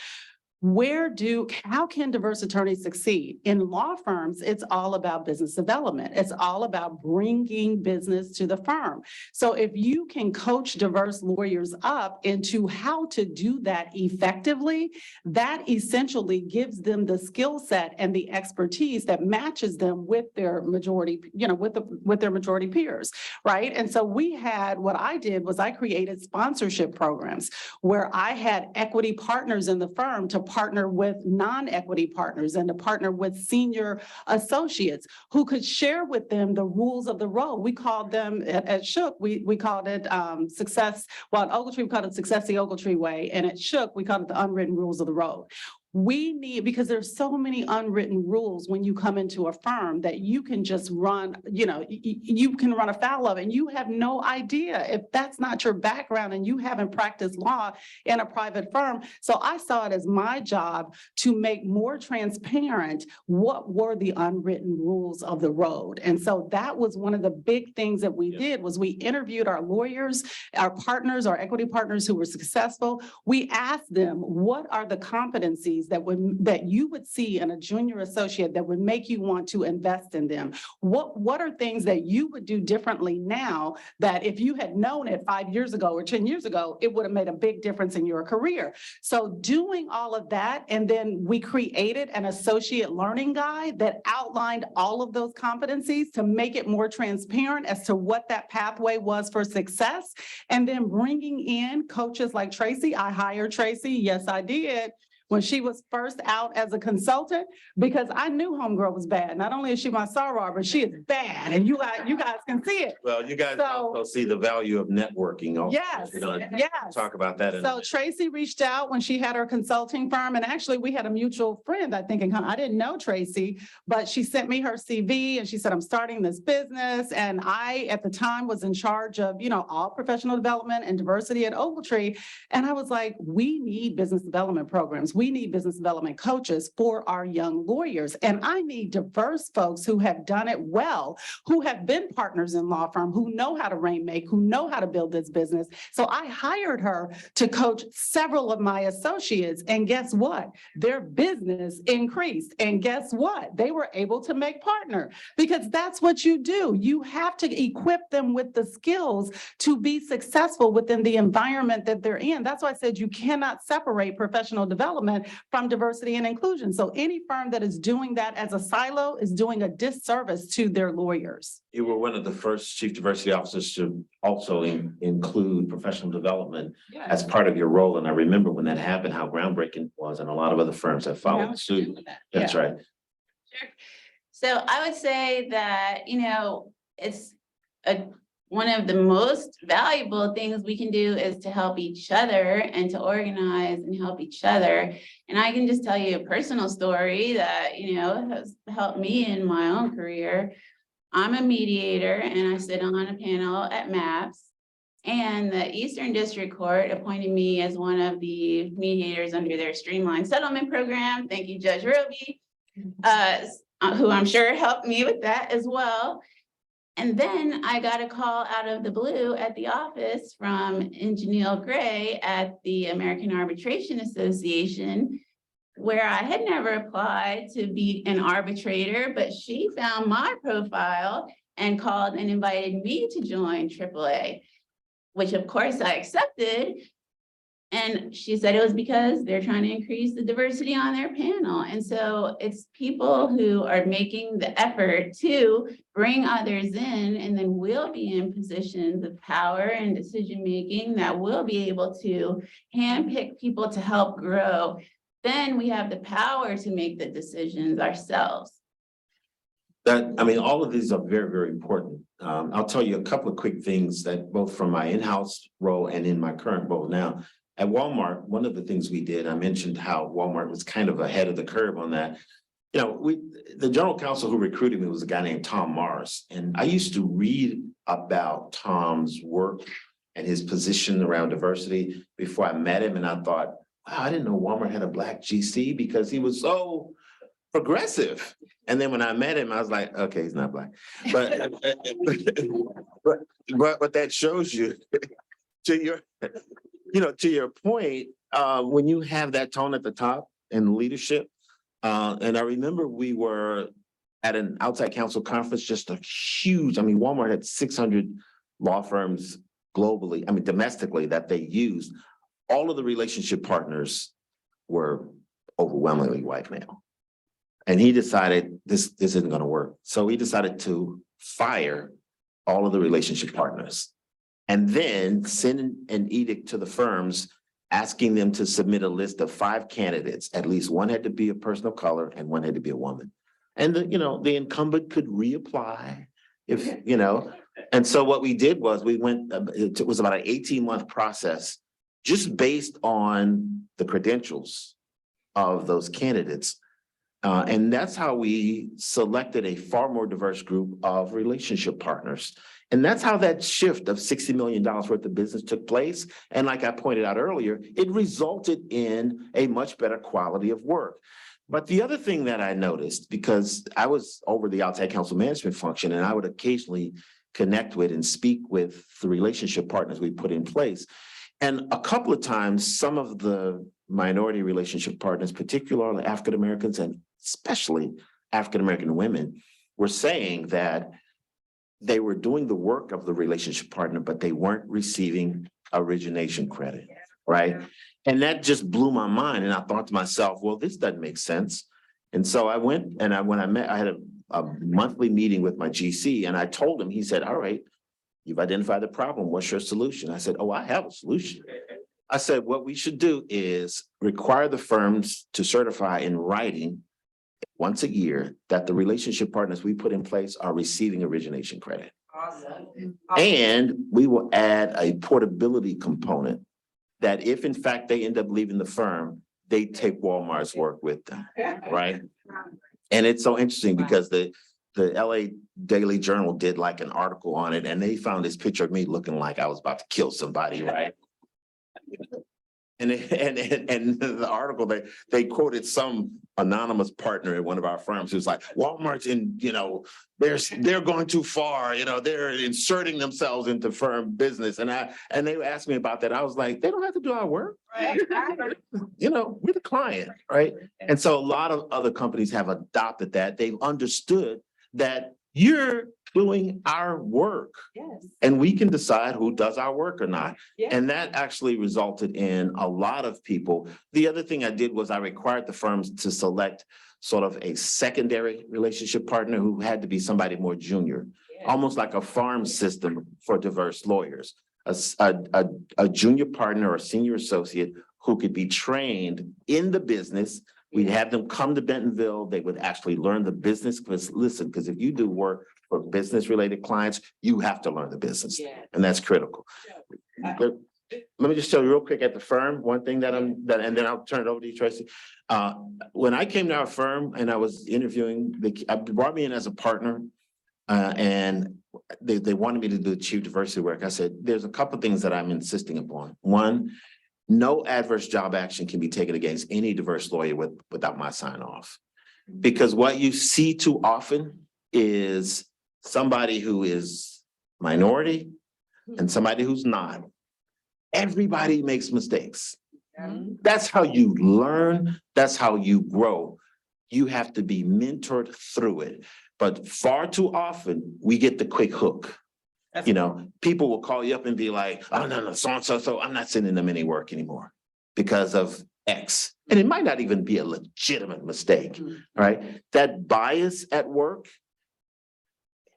How can diverse attorneys succeed? In law firms, it's all about business development. It's all about bringing business to the firm. So if you can coach diverse lawyers up into how to do that effectively, that essentially gives them the skill set and the expertise that matches them with their majority, with their majority peers, right? And so what I did was I created sponsorship programs where I had equity partners in the firm to partner with non-equity partners and to partner with senior associates who could share with them the rules of the road. We called them at Shook, we called it success. Well, at Ogletree, we called it Success the Ogletree Way. And at Shook, we called it the unwritten rules of the road. Because there's so many unwritten rules when you come into a firm that you can just run, you can run afoul of, and you have no idea if that's not your background and you haven't practiced law in a private firm. So I saw it as my job to make more transparent what were the unwritten rules of the road. And so that was one of the big things that we did was we interviewed our lawyers, our partners, our equity partners who were successful. We asked them, what are the competencies that you would see in a junior associate that would make you want to invest in them? What are things that you would do differently now that if you had known it 5 years ago or 10 years ago, it would have made a big difference in your career? So doing all of that, and then we created an associate learning guide that outlined all of those competencies to make it more transparent as to what that pathway was for success. And then bringing in coaches like Tracy. I hired Tracy. Yes, I did. When she was first out as a consultant, because I knew homegirl was bad. Not only is she my soror, but she is bad, and you guys can see it. Well, you guys also see the value of networking. Also. Yes, We're gonna yes. talk about that. So Tracy reached out when she had her consulting firm, and actually we had a mutual friend, I think, I didn't know Tracy, but she sent me her CV and she said, I'm starting this business. And I, at the time, was in charge of, all professional development and diversity at Ogletree. And I was like, we need business development programs. We need business development coaches for our young lawyers. And I need diverse folks who have done it well, who have been partners in law firm, who know how to rainmake, who know how to build this business. So I hired her to coach several of my associates. And guess what? Their business increased. And guess what? They were able to make partner, because that's what you do. You have to equip them with the skills to be successful within the environment that they're in. That's why I said you cannot separate professional development from diversity and inclusion. So any firm that is doing that as a silo is doing a disservice to their lawyers. You were one of the first chief diversity officers to also include professional development as part of your role. And I remember when that happened, how groundbreaking it was, and a lot of other firms have followed suit. That's right. Sure. So I would say that, it's one of the most valuable things we can do is to help each other and to organize and help each other. And I can just tell you a personal story that, has helped me in my own career. I'm a mediator and I sit on a panel at MAPS, and the Eastern District Court appointed me as one of the mediators under their streamlined settlement program. Thank you, Judge Roby, who I'm sure helped me with that as well. And then I got a call out of the blue at the office from Janelle Gray at the American Arbitration Association, where I had never applied to be an arbitrator, but she found my profile and called and invited me to join AAA, which of course I accepted. And she said it was because they're trying to increase the diversity on their panel. And so it's people who are making the effort to bring others in, and then we'll be in positions of power and decision-making that will be able to handpick people to help grow. Then we have the power to make the decisions ourselves. All of these are very, very important. I'll tell you a couple of quick things that both from my in-house role and in my current role now. At Walmart, one of the things we did, I mentioned how Walmart was kind of ahead of the curve on that. The general counsel who recruited me was a guy named Tom Morris. And I used to read about Tom's work and his position around diversity before I met him. And I thought, wow, I didn't know Walmart had a Black GC, because he was so progressive. And then when I met him, I was like, okay, he's not black. But but that shows you to your, to your point, when you have that tone at the top in leadership. And I remember we were at an outside council conference, just a huge, Walmart had 600 law firms globally, domestically that they used. All of the relationship partners were overwhelmingly white male. And he decided this isn't going to work. So he decided to fire all of the relationship partners and then send an edict to the firms asking them to submit a list of 5 candidates. At least one had to be a person of color and one had to be a woman. And the incumbent could reapply if, and so what we did was we went, it was about an 18-month process just based on the credentials of those candidates. And that's how we selected a far more diverse group of relationship partners. And that's how that shift of $60 million worth of business took place. And like I pointed out earlier, it resulted in a much better quality of work. But the other thing that I noticed, because I was over the outside council management function, and I would occasionally connect with and speak with the relationship partners we put in place. And a couple of times, some of the minority relationship partners, particularly African-Americans and especially African-American women, were saying that they were doing the work of the relationship partner, but they weren't receiving origination credit, right? And that just blew my mind. And I thought to myself, well, this doesn't make sense. And so I went and I had a monthly meeting with my GC, and I told him, he said, all right, you've identified the problem. What's your solution? I said, oh, I have a solution. I said, what we should do is require the firms to certify in writing once a year that the relationship partners we put in place are receiving origination credit. Awesome. And we will add a portability component that if in fact they end up leaving the firm, they take Walmart's work with them, right? And it's so interesting because the LA Daily Journal did like an article on it, and they found this picture of me looking like I was about to kill somebody, right? And the article, they quoted some anonymous partner at one of our firms who's like, Walmart's in, they're going too far, they're inserting themselves into firm business. And they asked me about that. I was like, they don't have to do our work. Right. We're the client, right? And so a lot of other companies have adopted that. They've understood that you're doing our work. Yes. And we can decide who does our work or not. Yeah. And that actually resulted in a lot of people. The other thing I did was I required the firms to select sort of a secondary relationship partner who had to be somebody more junior, almost like a farm system for diverse lawyers. A junior partner or senior associate who could be trained in the business. We'd have them come to Bentonville. They would actually learn the business. Because listen, because if you do work for business related clients, you have to learn the business. And that's critical. Let me just show you real quick at the firm, one thing and then I'll turn it over to you, Tracy. When I came to our firm and I was interviewing, they brought me in as a partner and they wanted me to do chief diversity work. I said, there's a couple of things that I'm insisting upon. One, no adverse job action can be taken against any diverse lawyer without my sign off. Because what you see too often is somebody who is minority and somebody who's not. Everybody makes mistakes. That's how you learn. That's how you grow. You have to be mentored through it. But far too often we get the quick hook. People will call you up and be like, oh, no, so I'm not sending them any work anymore because of X. And it might not even be a legitimate mistake, right? That bias at work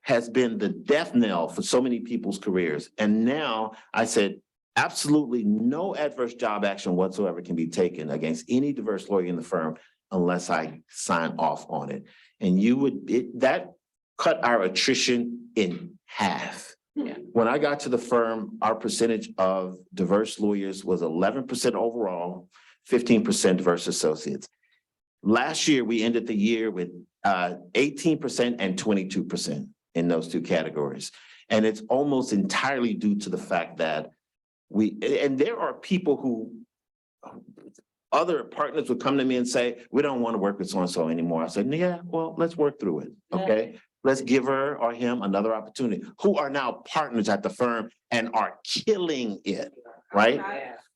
has been the death knell for so many people's careers. And now I said, absolutely no adverse job action whatsoever can be taken against any diverse lawyer in the firm unless I sign off on it. And that cut our attrition in half. When I got to the firm, our percentage of diverse lawyers was 11% overall, 15% diverse associates. Last year, we ended the year with 18% and 22% in those two categories. And it's almost entirely due to the fact that and there are people who other partners would come to me and say, we don't want to work with so-and-so anymore. I said, yeah, well, let's work through it, okay? Let's give her or him another opportunity, who are now partners at the firm and are killing it, right?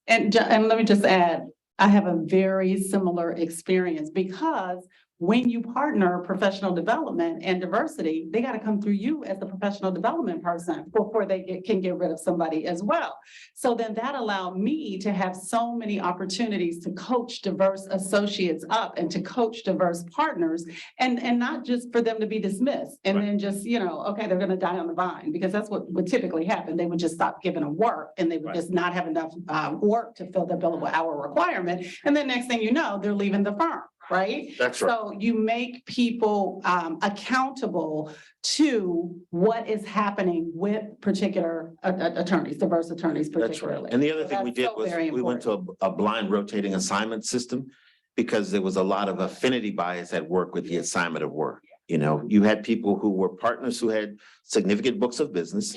And let me just add, I have a very similar experience because when you partner professional development and diversity, they got to come through you as the professional development person before they can get rid of somebody as well. So then that allowed me to have so many opportunities to coach diverse associates up and to coach diverse partners and not just for them to be dismissed and then just, okay, they're going to die on the vine, because that's what would typically happen. They would just stop giving them work and they would just not have enough work to fill the billable hour requirement. And then next thing you know, they're leaving the firm. Right? That's right. So you make people accountable to what is happening with particular attorneys, diverse attorneys That's right. particularly. And the other So thing we that's did so was very we went to a blind rotating assignment system because there was a lot of affinity bias at work with the assignment of work. You had people who were partners who had significant books of business,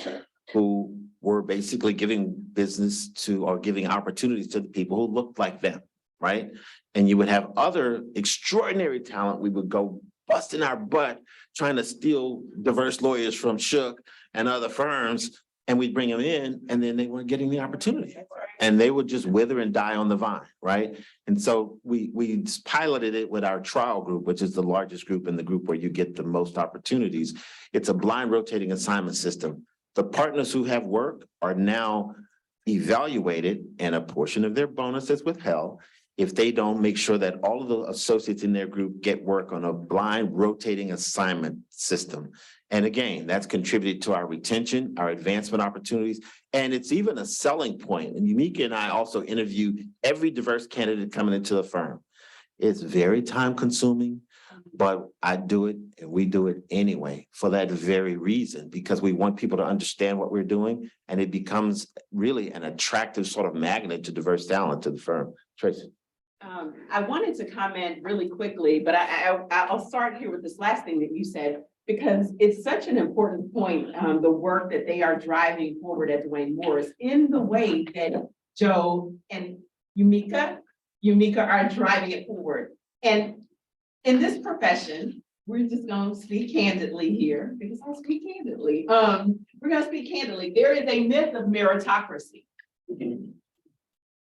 who were basically giving business to or giving opportunities to the people who looked like them, right? And you would have other extraordinary talent. We would go busting our butt trying to steal diverse lawyers from Shook and other firms, and we'd bring them in, and then they weren't getting the opportunity. And they would just wither and die on the vine, right? And so we piloted it with our trial group, which is the largest group in the group where you get the most opportunities. It's a blind rotating assignment system. The partners who have work are now evaluated, and a portion of their bonus is withheld if they don't make sure that all of the associates in their group get work on a blind rotating assignment system. And again, that's contributed to our retention, our advancement opportunities, and it's even a selling point. And Yumika and I also interview every diverse candidate coming into the firm. It's very time consuming, but I do it and we do it anyway for that very reason, because we want people to understand what we're doing, and it becomes really an attractive sort of magnet to diverse talent to the firm. Tracy. I wanted to comment really quickly, but I'll start here with this last thing that you said, because it's such an important point, the work that they are driving forward at Duane Morris in the way that Joe and Yumika are driving it forward. And in this profession, we're just going to speak candidly here, because I speak candidly. We're going to speak candidly. There is a myth of meritocracy.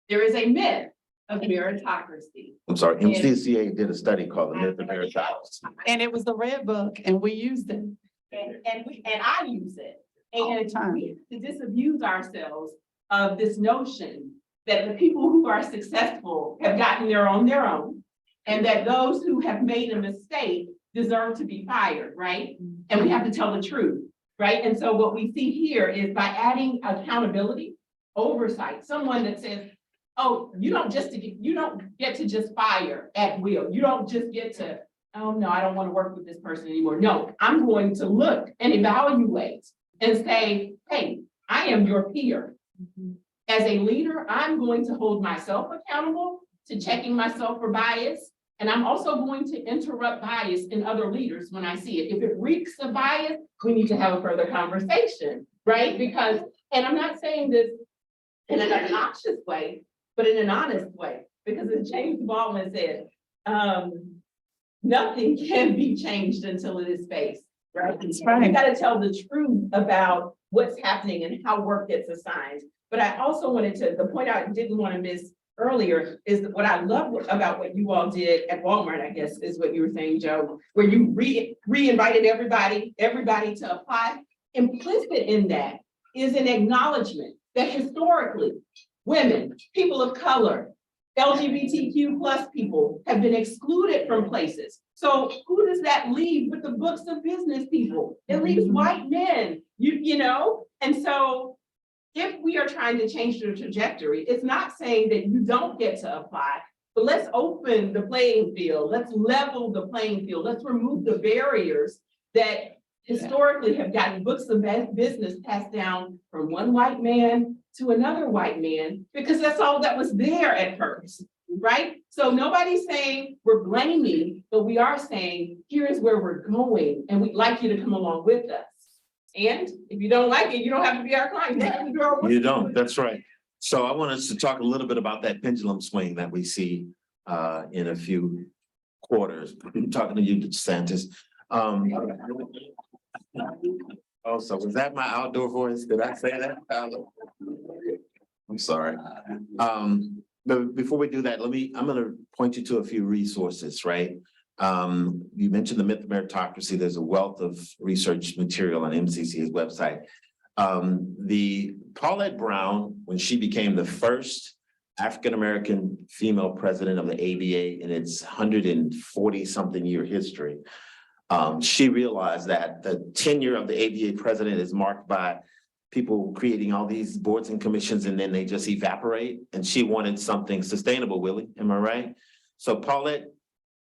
There is a myth of meritocracy. I'm sorry, MCCA did a study called the Myth of Meritocracy. And it was the red book and we used it. And I use it. All the And time. we have to disabuse ourselves of this notion that the people who are successful have gotten there on their own, and that those who have made a mistake deserve to be fired, right? And we have to tell the truth, right? And so what we see here is by adding accountability, oversight, someone that says, oh, you don't get to just fire at will. You don't just get to, oh no, I don't want to work with this person anymore. No, I'm going to look and evaluate and say, hey, I am your peer. As a leader, I'm going to hold myself accountable to checking myself for bias. And I'm also going to interrupt bias in other leaders when I see it. If it reeks of bias, we need to have a further conversation, right? Because, and I'm not saying this in an obnoxious way, but in an honest way, because as James Baldwin said, nothing can be changed until it is faced, right? That's right. You gotta tell the truth about what's happening and how work gets assigned. But I also wanted to, the point I didn't want to miss earlier is that what I love about what you all did at Walmart, I guess, is what you were saying, Joe, where you re-invited everybody to apply. Implicit in that is an acknowledgement that historically, women, people of color, LGBTQ plus people have been excluded from places. So who does that leave with the books of business people? It leaves white men, you know? And so if we are trying to change the trajectory, it's not saying that you don't get to apply, but let's open the playing field. Let's level the playing field. Let's remove the barriers that historically have gotten books of business passed down from one white man to another white man, because that's all that was there at first, right? So nobody's saying we're blaming, but we are saying, here's where we're going, and we'd like you to come along with us. And if you don't like it, you don't have to be our client. You don't, that's right. So I want us to talk a little bit about that pendulum swing that we see in a few quarters. I'm talking to you, DeSantis. Also, was that my outdoor voice? Did I say that? I'm sorry. But before we do that, I'm gonna point you to a few resources, right? You mentioned the myth of meritocracy. There's a wealth of research material on MCC's website. The Paulette Brown, when she became the first African-American female president of the ABA in its 140-something year history, she realized that the tenure of the ABA president is marked by people creating all these boards and commissions and then they just evaporate. And she wanted something sustainable, Willie, am I right? So Paulette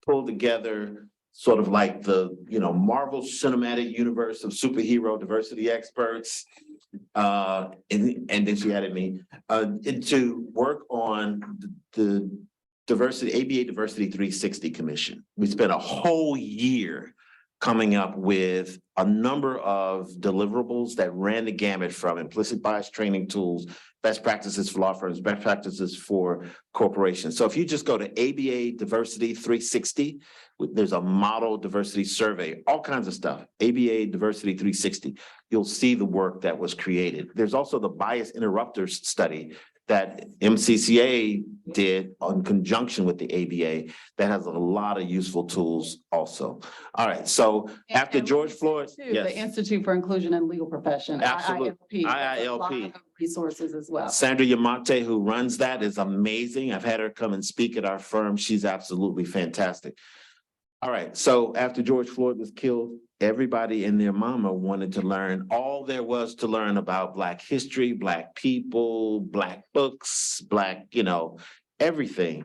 pulled together sort of like the, Marvel Cinematic Universe of superhero diversity experts. And then she added me to work on the diversity, ABA Diversity 360 Commission. We spent a whole year coming up with a number of deliverables that ran the gamut from implicit bias training tools, best practices for law firms, best practices for corporations. So if you just go to ABA Diversity 360, there's a model diversity survey, all kinds of stuff, ABA Diversity 360, you'll see the work that was created. There's also the bias interrupters study that MCCA did in conjunction with the ABA that has a lot of useful tools also. All right, so after George Floyd, yes. The Institute for Inclusion in Legal Profession, Absolutely. IILP. There's a lot IILP. of Resources as well. Sandra Yamonte, who runs that, is amazing. I've had her come and speak at our firm. She's absolutely fantastic. All right, so after George Floyd was killed, everybody and their mama wanted to learn all there was to learn about Black history, Black people, Black books, Black, everything.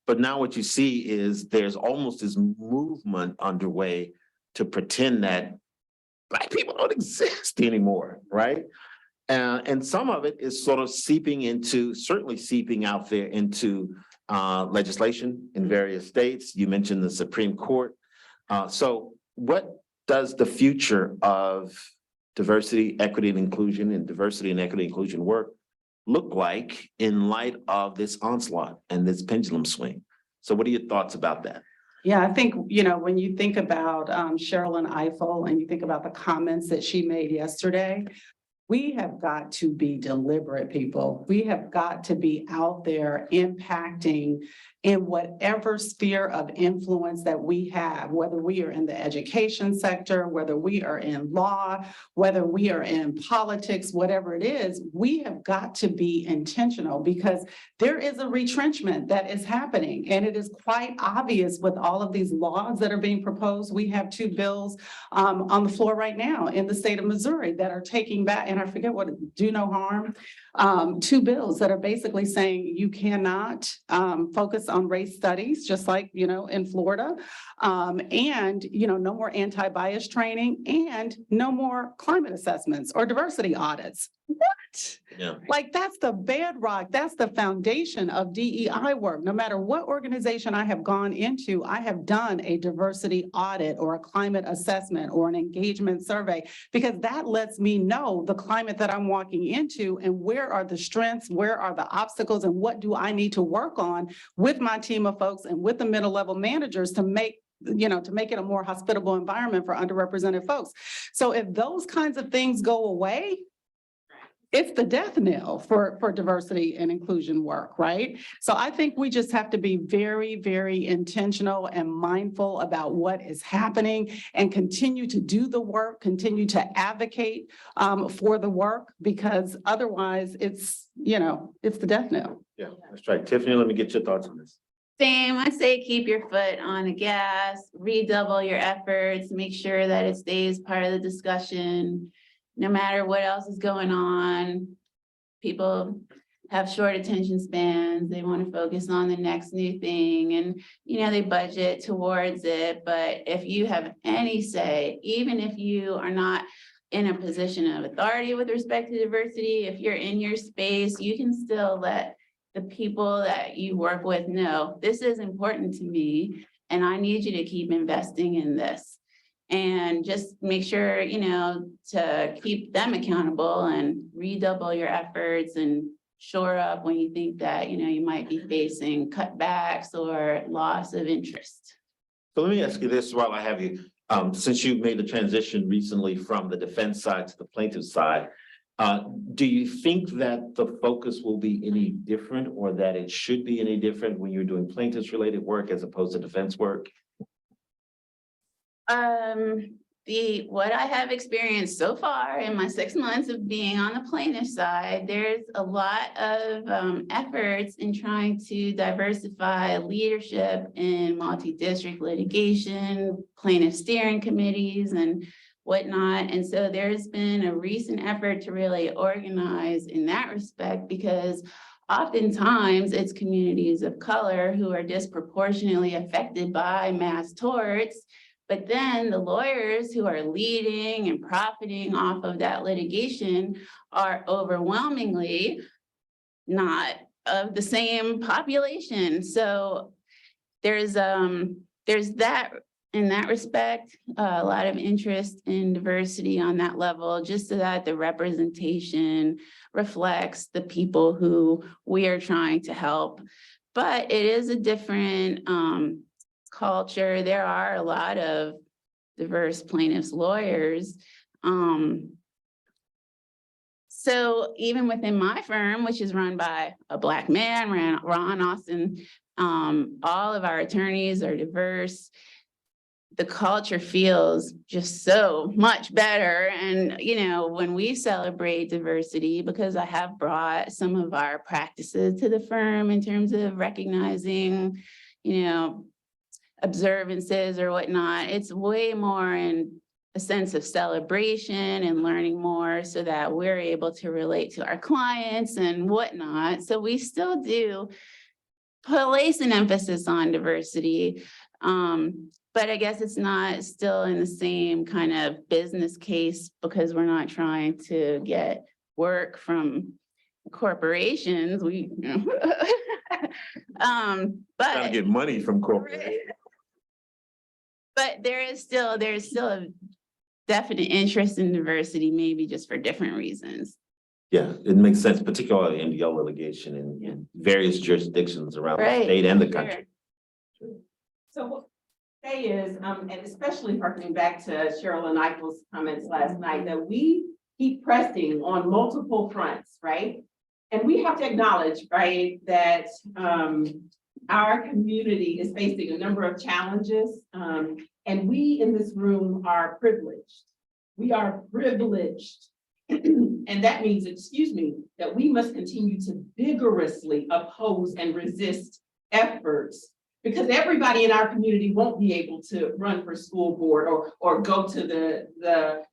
But now what you see is there's almost this movement underway to pretend that Black people don't exist anymore, right? And some of it is sort of certainly seeping out there into legislation in various states. You mentioned the Supreme Court. So what does the future of diversity, equity, and inclusion and diversity and equity inclusion work look like in light of this onslaught and this pendulum swing? So what are your thoughts about that? Yeah, I think, when you think about Sherilyn Ifill and you think about the comments that she made yesterday, we have got to be deliberate, people. We have got to be out there impacting in whatever sphere of influence that we have, whether we are in the education sector, whether we are in law, whether we are in politics, whatever it is, we have got to be intentional because there is a retrenchment that is happening. And it is quite obvious with all of these laws that are being proposed. We have two bills on the floor right now in the state of Missouri that are taking back, and I forget what, do no harm, two bills that are basically saying you cannot focus on race studies, just like, in Florida, and, no more anti-bias training and no more climate assessments or diversity audits. What? Yeah. Like that's the bedrock, that's the foundation of DEI work. No matter what organization I have gone into, I have done a diversity audit or a climate assessment or an engagement survey, because that lets me know the climate that I'm walking into and where are the strengths, where are the obstacles, and what do I need to work on with my team of folks and with the middle level managers to make it a more hospitable environment for underrepresented folks. So if those kinds of things go away, it's the death knell for diversity and inclusion work, right? So I think we just have to be very, very intentional and mindful about what is happening and continue to do the work, continue to advocate for the work, because otherwise it's the death knell. Yeah, that's right. Tiffany, let me get your thoughts on this. Same, I say keep your foot on the gas, redouble your efforts, make sure that it stays part of the discussion. No matter what else is going on, people have short attention spans. They want to focus on the next new thing and, they budget towards it. But if you have any say, even if you are not in a position of authority with respect to diversity, if you're in your space, you can still let the people that you work with know, this is important to me and I need you to keep investing in this. And just make sure, to keep them accountable and redouble your efforts and shore up when you think that, you might be facing cutbacks or loss of interest. So let me ask you this while I have you. Since you've made the transition recently from the defense side to the plaintiff side, do you think that the focus will be any different or that it should be any different when you're doing plaintiffs related work as opposed to defense work? What I have experienced so far in my 6 months of being on the plaintiff side, there's a lot of efforts in trying to diversify leadership in multi-district litigation, plaintiff steering committees and whatnot. And so there's been a recent effort to really organize in that respect, because oftentimes it's communities of color who are disproportionately affected by mass torts. But then the lawyers who are leading and profiting off of that litigation are overwhelmingly not of the same population. So there's that in that respect, a lot of interest in diversity on that level, just so that the representation reflects the people who we are trying to help. But it is a different culture. There are a lot of diverse plaintiffs lawyers. So even within my firm, which is run by a Black man, Ron Austin, all of our attorneys are diverse. The culture feels just so much better. And, when we celebrate diversity, because I have brought some of our practices to the firm in terms of recognizing, observances or whatnot, it's way more in a sense of celebration and learning more so that we're able to relate to our clients and whatnot. So we still do place an emphasis on diversity. But I guess it's not still in the same kind of business case, because we're not trying to get work from corporations. Trying to get money from corporate. But there's still a definite interest in diversity, maybe just for different reasons. Yeah, it makes sense, particularly in the litigation in various jurisdictions around the Right, state and the sure. country. So what I say is, and especially harkening back to Cheryl and Michael's comments last night, that we keep pressing on multiple fronts, right? And we have to acknowledge, right, that our community is facing a number of challenges, and we in this room are privileged. We are privileged. And that means, that we must continue to vigorously oppose and resist efforts, because everybody in our community won't be able to run for school board or go to the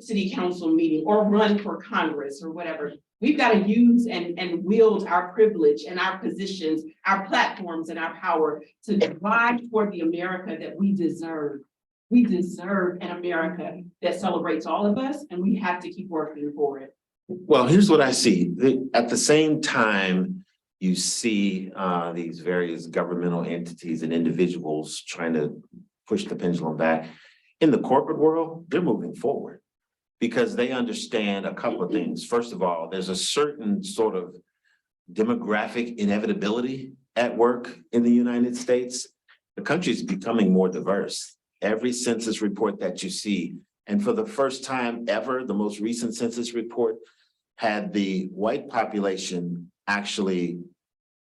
city council meeting or run for Congress or whatever. We've got to use and wield our privilege and our positions, our platforms and our power to drive toward the America that we deserve. We deserve an America that celebrates all of us, and we have to keep working for it. Well, here's what I see. At the same time, you see these various governmental entities and individuals trying to push the pendulum back. In the corporate world, they're moving forward because they understand a couple of things. First of all, there's a certain sort of demographic inevitability at work in the United States. The country is becoming more diverse. Every census report that you see, and for the first time ever, the most recent census report had the white population actually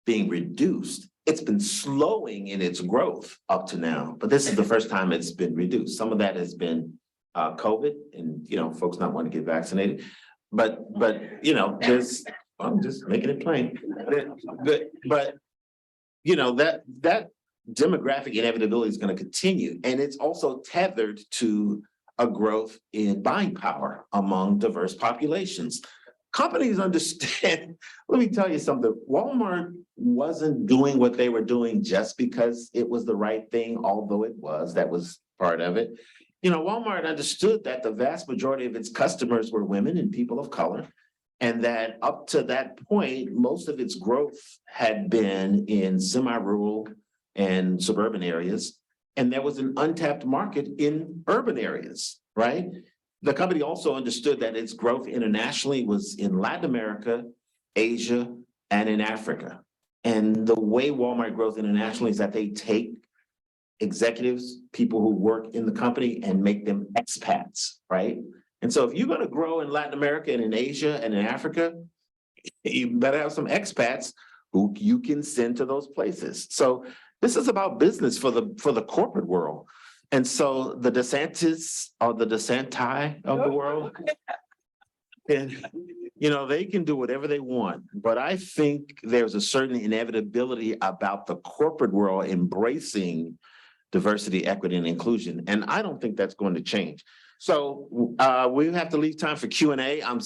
being reduced. It's been slowing in its growth up to now, but this is the first time it's been reduced. Some of that has been COVID and, folks not wanting to get vaccinated. But there's, I'm just making it plain. But that demographic inevitability is going to continue. And it's also tethered to a growth in buying power among diverse populations. Companies understand, let me tell you something, Walmart wasn't doing what they were doing just because it was the right thing, although that was part of it. Walmart understood that the vast majority of its customers were women and people of color, and that up to that point, most of its growth had been in semi-rural and suburban areas, and there was an untapped market in urban areas, right? The company also understood that its growth internationally was in Latin America, Asia, and in Africa. And the way Walmart grows internationally is that they take executives, people who work in the company, and make them expats, right? And so if you're going to grow in Latin America and in Asia and in Africa, you better have some expats who you can send to those places. So this is about business for the corporate world. And so the DeSantis or the DeSanti of the world, and they can do whatever they want. But I think there's a certain inevitability about the corporate world embracing diversity, equity, and inclusion. And I don't think that's going to change. So we have to leave time for Q&A. I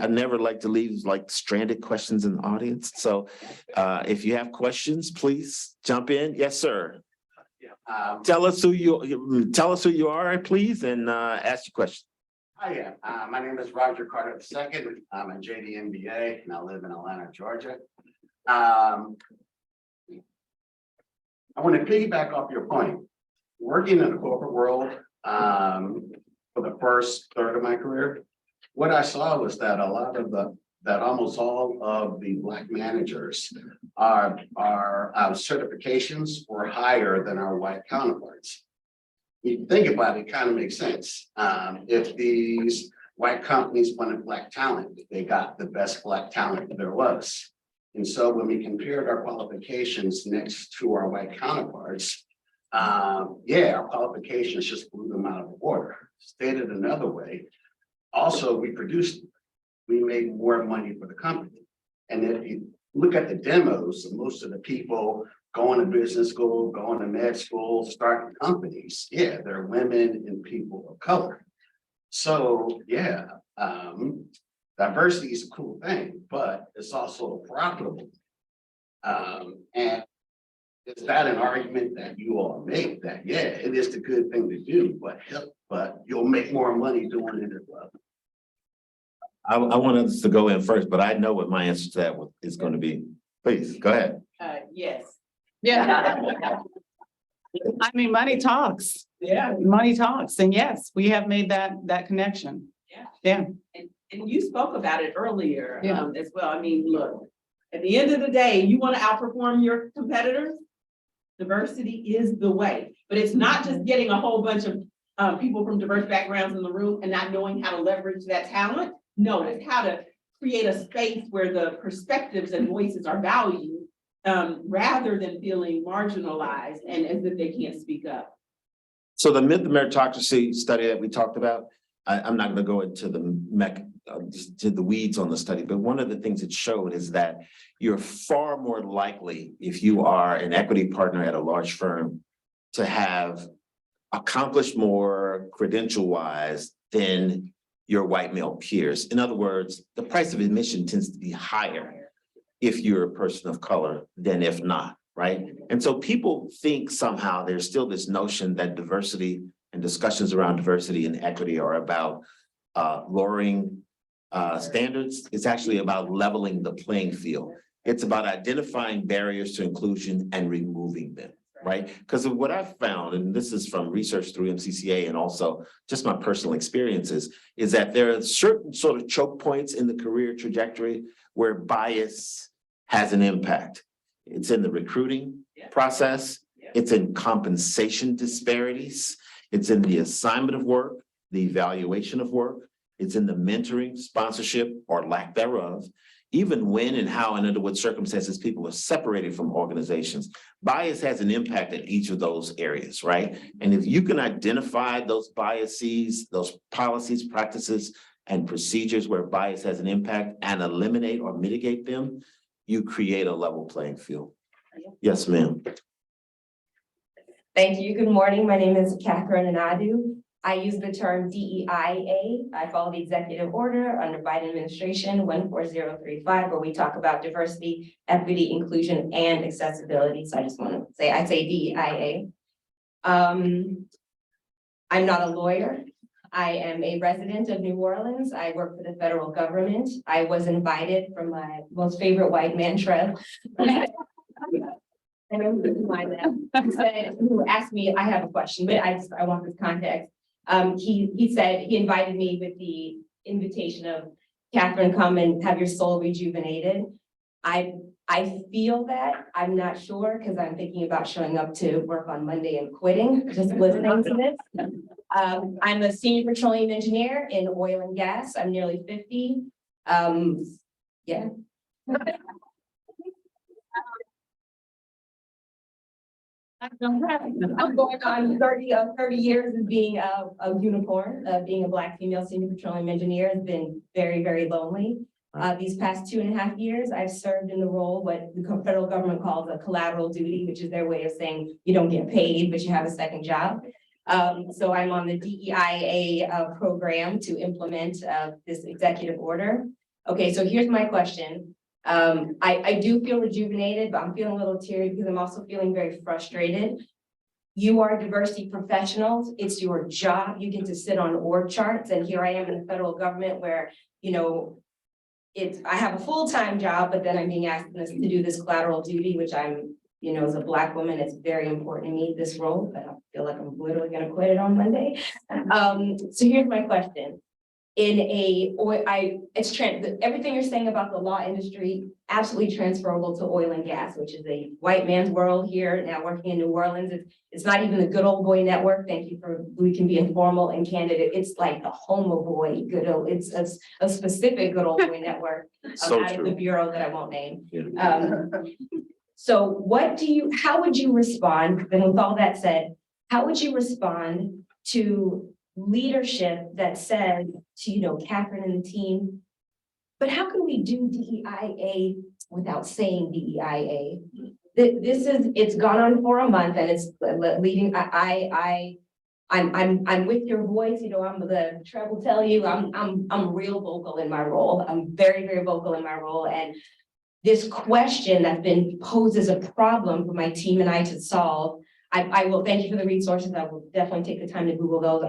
never like to leave like stranded questions in the audience. So if you have questions, please jump in. Yes, sir. Tell us who you are, please, and ask your question. Hi, my name is Roger Carter II. I'm a JD MBA and I live in Atlanta, Georgia. I want to piggyback off your point. Working in the corporate world for the first third of my career, what I saw was that almost all of the Black managers our certifications were higher than our white counterparts. You think about it, it kind of makes sense. If these white companies wanted Black talent, they got the best Black talent there was. And so when we compared our qualifications next to our white counterparts, our qualifications just blew them out of the water. Stated another way, also we made more money for the company. And if you look at the demos, most of the people going to business school, going to med school, starting companies, they're women and people of color. So diversity is a cool thing, but it's also profitable. And is that an argument that you all make that, it is the good thing to do, but you'll make more money doing it as well? I want us to go in first, but I know what my answer to that is going to be. Please, go ahead. Yes. Yeah. I mean, money talks. Yeah. Money talks. And yes, we have made that connection. Yeah. And you spoke about it earlier Yeah. as well. I mean, look, at the end of the day, you want to outperform your competitors, diversity is the way. But it's not just getting a whole bunch of people from diverse backgrounds in the room and not knowing how to leverage that talent. No, it's how to create a space where the perspectives and voices are valued rather than feeling marginalized and as if they can't speak up. So the myth of meritocracy study that we talked about, I'm not going to go into the weeds on the study, but one of the things it showed is that you're far more likely, if you are an equity partner at a large firm, to have accomplished more credential-wise than your white male peers. In other words, the price of admission tends to be higher if you're a person of color than if not, right? And so people think somehow there's still this notion that diversity and discussions around diversity and equity are about lowering standards. It's actually about leveling the playing field. It's about identifying barriers to inclusion and removing them, right? Because of what I've found, and this is from research through MCCA and also just my personal experiences, is that there are certain sort of choke points in the career trajectory where bias has an impact. It's in the recruiting process. It's in compensation disparities. It's in the assignment of work, the evaluation of work. It's in the mentoring, sponsorship, or lack thereof. Even when and how and under what circumstances people are separated from organizations. Bias has an impact in each of those areas, right? And if you can identify those biases, those policies, practices, and procedures where bias has an impact and eliminate or mitigate them, you create a level playing field. Yes, ma'am. Thank you. Good morning. My name is Catherine Anadu. I use the term DEIA. I follow the executive order under Biden administration 14035, where we talk about diversity, equity, inclusion, and accessibility. So I just want to say, I say DEIA. I'm not a lawyer. I am a resident of New Orleans. I work for the federal government. I was invited from my most favorite white man, Trev. I remember who asked me, I have a question, but I want this context. He said he invited me with the invitation of Catherine, come and have your soul rejuvenated. I feel that, I'm not sure, because I'm thinking about showing up to work on Monday and quitting, just listening to this. I'm a senior petroleum engineer in oil and gas. I'm nearly 50. Yeah. I'm going on 30 years of being a unicorn, being a Black female senior petroleum engineer has been very, very lonely. These past 2.5 years, I've served in the role, what the federal government calls a collateral duty, which is their way of saying you don't get paid, but you have a second job. So I'm on the DEIA program to implement this executive order. Okay, so here's my question. I do feel rejuvenated, but I'm feeling a little teary because I'm also feeling very frustrated. You are diversity professionals. It's your job. You get to sit on org charts. And here I am in the federal government where, you know, I have a full-time job, but then I'm being asked to do this collateral duty, which I'm, you know, as a Black woman, it's very important to me, this role, but I feel like I'm literally gonna quit it on Monday. So here's my question. Everything you're saying about the law industry, absolutely transferable to oil and gas, which is a white man's world here, now working in New Orleans. It's not even the good old boy network. Thank you for, we can be informal and candid. It's like the homo boy good old, it's a specific good old boy network So out of the true. bureau that I won't name. Yeah. So how would you respond, and with all that said, how would you respond to leadership that says to, you know, Catherine and the team, but how can we do DEIA without saying DEIA? It's gone on for a month and it's leading, I'm with your voice, you know, Trev will tell you, I'm real vocal in my role. I'm very, very vocal in my role. And this question that's been posed as a problem for my team and I to solve, I will thank you for the resources. I will definitely take the time to Google those.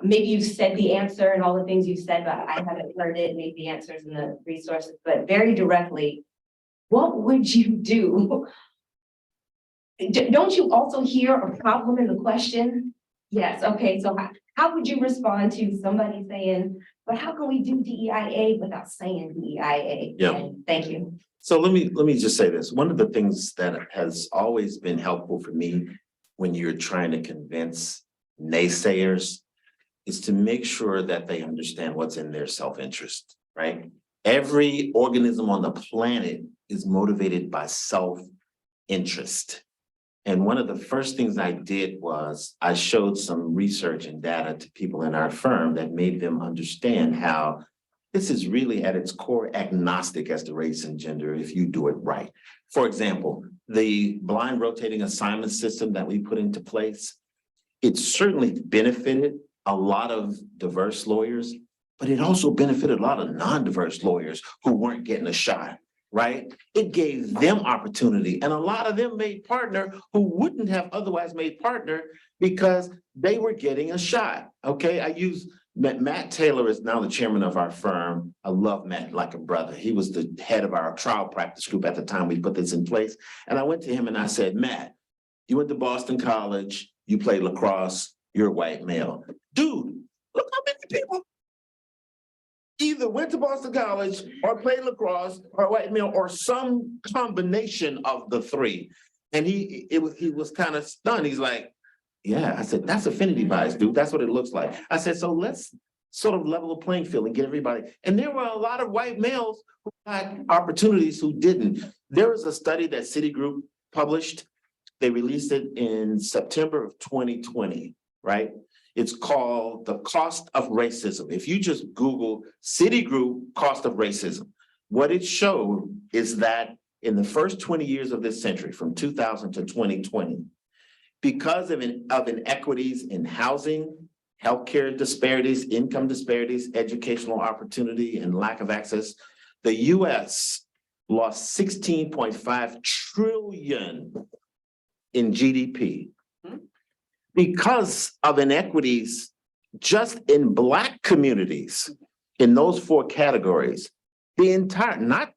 Maybe you've said the answer and all the things you've said, but I haven't heard it, maybe the answers and the resources, but very directly, what would you do? Don't you also hear a problem in the question? Yes, okay, so how would you respond to somebody saying, but how can we do DEIA without saying DEIA? Yeah. And thank you. So let me just say this. One of the things that has always been helpful for me when you're trying to convince naysayers is to make sure that they understand what's in their self-interest, right? Every organism on the planet is motivated by self-interest. And one of the first things I did was I showed some research and data to people in our firm that made them understand how this is really at its core agnostic as to race and gender if you do it right. For example, the blind rotating assignment system that we put into place, it certainly benefited a lot of diverse lawyers, but it also benefited a lot of non-diverse lawyers who weren't getting a shot, right? It gave them opportunity, and a lot of them made partner who wouldn't have otherwise made partner because they were getting a shot, okay? I use Matt Taylor is now the chairman of our firm. I love Matt like a brother. He was the head of our trial practice group at the time we put this in place. And I went to him and I said, Matt, you went to Boston College, you played lacrosse, you're a white male. Dude, look how many people either went to Boston College or played lacrosse or white male or some combination of the three. And he was kind of stunned. He's like, yeah, I said, that's affinity bias, dude. That's what it looks like. I said, so let's sort of level the playing field and get everybody. And there were a lot of white males who had opportunities who didn't. There was a study that Citigroup published. They released it in September of 2020, right? It's called The Cost of Racism. If you just Google Citigroup cost of racism, what it showed is that in the first 20 years of this century, from 2000 to 2020, because of inequities in housing, healthcare disparities, income disparities, educational opportunity, and lack of access, the US lost 16.5 trillion in GDP. Because of inequities just in Black communities in those four categories, the entire, not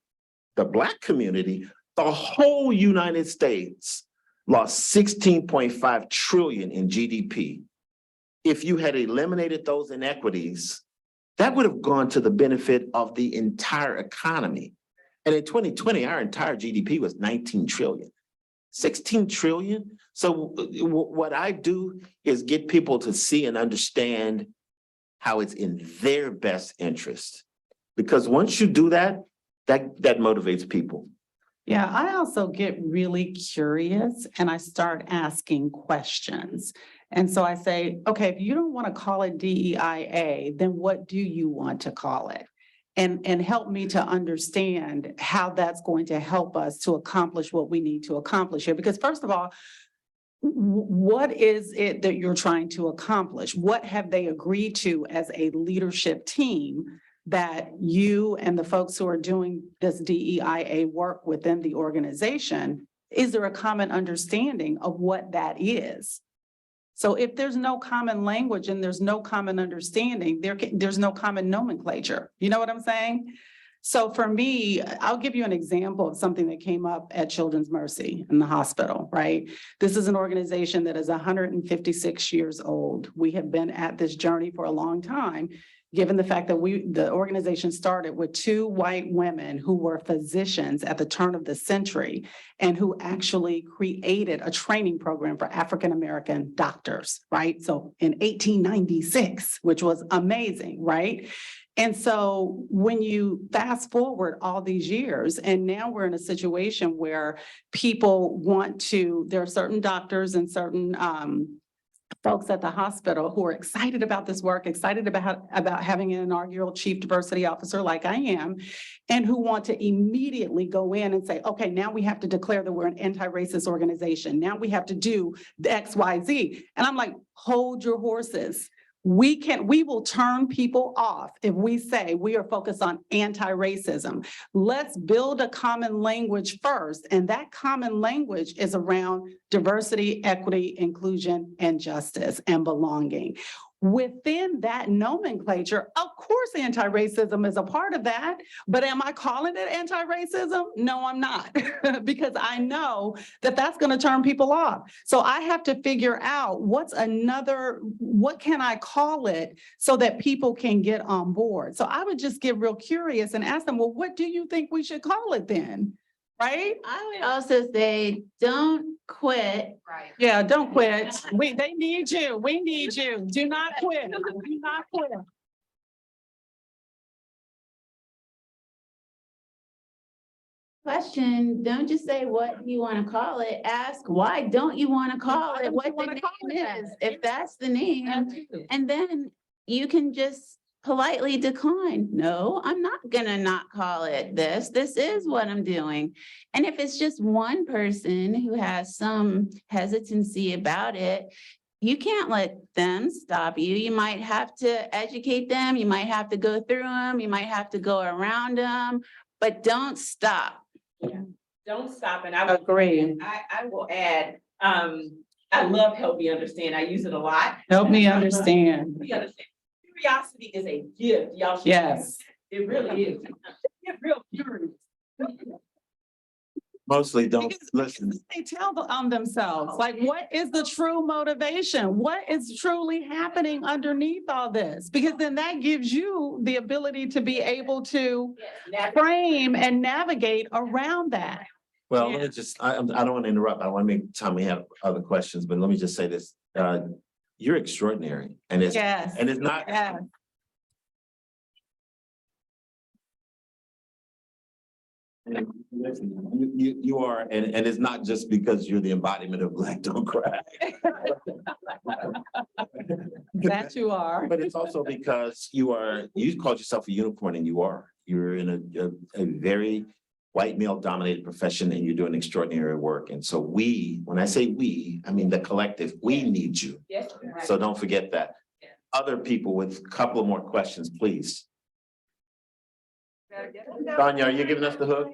the Black community, the whole United States lost 16.5 trillion in GDP. If you had eliminated those inequities, that would have gone to the benefit of the entire economy. And in 2020, our entire GDP was 19 trillion. 16 trillion. So what I do is get people to see and understand how it's in their best interest. Because once you do that, that motivates people. Yeah, I also get really curious and I start asking questions. And so I say, okay, if you don't want to call it DEIA, then what do you want to call it? And help me to understand how that's going to help us to accomplish what we need to accomplish here. Because first of all, what is it that you're trying to accomplish? What have they agreed to as a leadership team that you and the folks who are doing this DEIA work within the organization, is there a common understanding of what that is? So if there's no common language and there's no common understanding, there's no common nomenclature. You know what I'm saying? So for me, I'll give you an example of something that came up at Children's Mercy in the hospital, right? This is an organization that is 156 years old. We have been at this journey for a long time, given the fact that the organization started with 2 white women who were physicians at the turn of the century and who actually created a training program for African-American doctors, right? So in 1896, which was amazing, right? And so when you fast forward all these years, and now we're in a situation where people there are certain doctors and certain folks at the hospital who are excited about this work, excited about having an inaugural chief diversity officer like I am, and who want to immediately go in and say, okay, now we have to declare that we're an anti-racist organization. Now we have to do the X, Y, Z. And I'm like, hold your horses. We will turn people off if we say we are focused on anti-racism. Let's build a common language first. And that common language is around diversity, equity, inclusion, and justice and belonging. Within that nomenclature, of course, anti-racism is a part of that, but am I calling it anti-racism? No, I'm not, because I know that that's going to turn people off. So I have to figure out what can I call it so that people can get on board? So I would just get real curious and ask them, well, what do you think we should call it then? Right? I would also say, don't quit. Right. Yeah, don't quit. They need you. We need you. Do not quit. Do not quit. Question, don't just say what you want to call it, ask why don't you want to call Why it don't what you the wanna call it name that? is, if that's the name, and then you can just politely decline. No, I'm not gonna not call it this. This is what I'm doing. And if it's just one person who has some hesitancy about it, you can't let them stop you. You might have to educate them. You might have to go through them. You might have to go around them, but don't stop. Don't stop. And I will, Agree. I will add, I love help me understand. I use it a lot. Help me understand. We understand. Curiosity is a gift, y'all. should- Yes. It really is. Get real curious. Mostly don't Because listen. they tell themselves, like, what is the true motivation? What is truly happening underneath all this? Because then that gives you the ability to be able to frame and navigate around that. Well, let me just, I don't want to interrupt. I want to make time we have other questions, but let me just say this. You're extraordinary and it's Yes. not. Yes. You are, and it's not just because you're the embodiment of Black Don't Cry. That you are. But it's also because you called yourself a unicorn and you are. You're in a very white male dominated profession and you're doing extraordinary work. And so when I say we, I mean the collective, we need you. Yes. So don't forget that. Other people with a couple of more questions, please. Tanya, are you giving us the hook?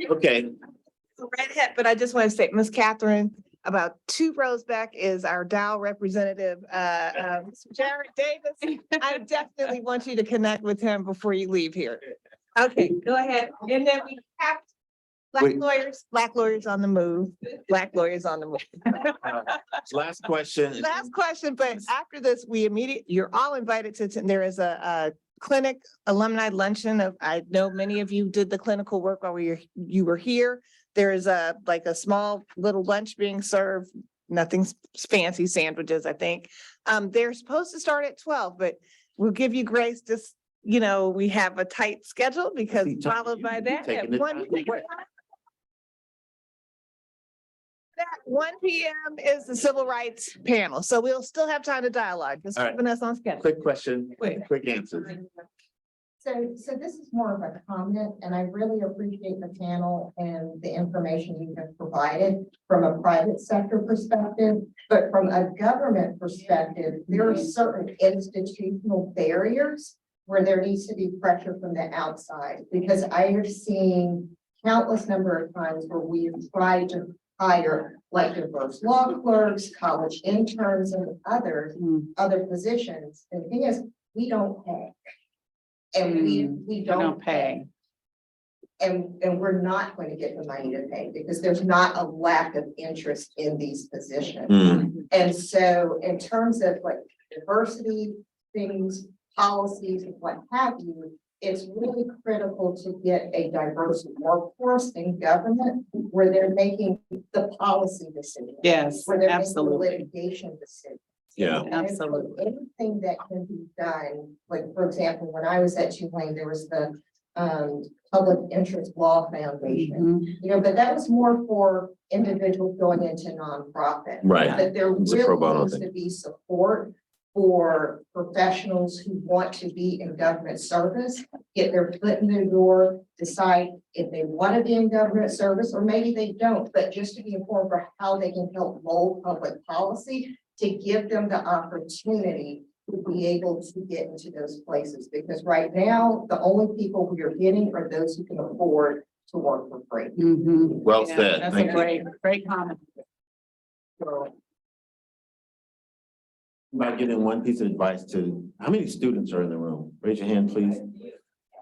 Okay, Red hat, but I just want to say, Ms. Catherine, about 2 rows back is our Dow representative, Jared Davis. I definitely want you to connect with him before you leave here. Okay, go ahead. And then we have Wait. Black lawyers on the move, Black lawyers on the move. Last question. Last question, but after this, you're all invited to, there is a clinic alumni luncheon of, I know many of you did the clinical work while you were here. There is like a small little lunch being served, nothing fancy, sandwiches, I think. They're supposed to start at 12, but we'll give you grace, just, we have a tight schedule because followed by that Taking at the 1 time. p.m. That 1 p.m. is the civil rights panel, so we'll still have time to dialogue, just All right. keeping us on schedule. Quick question, quick answer. So this is more of a comment, and I really appreciate the panel and the information you have provided from a private sector perspective. But from a government perspective, there are certain institutional barriers where there needs to be pressure from the outside. Because I have seen countless number of times where we have tried to hire like diverse law clerks, college interns, and other positions. And the thing is, we don't pay. And we don't pay. And we're not going to get the money to pay because there's not a lack of interest in these positions. And so in terms of like diversity, things, policies, and what have you, it's really critical to get a diverse workforce in government where they're making the policy decisions. Yes, Where they're absolutely. making litigation decisions. Yeah. And so anything that can be done, like, for example, when I was at Tulane, there was the Public Interest Law Foundation. But that was more for individuals going into nonprofit. Right. But there It's a pro really bono needs thing. to be support for professionals who want to be in government service, get their foot in the door, decide if they want to be in government service, or maybe they don't, but just to be informed for how they can help mold public policy to give them the opportunity to be able to get into those places. Because right now, the only people we are getting are those who can afford to work for free. Well Yeah, said. that's a Thank you. great comment. By giving one piece of advice to, how many students are in the room? Raise your hand, please.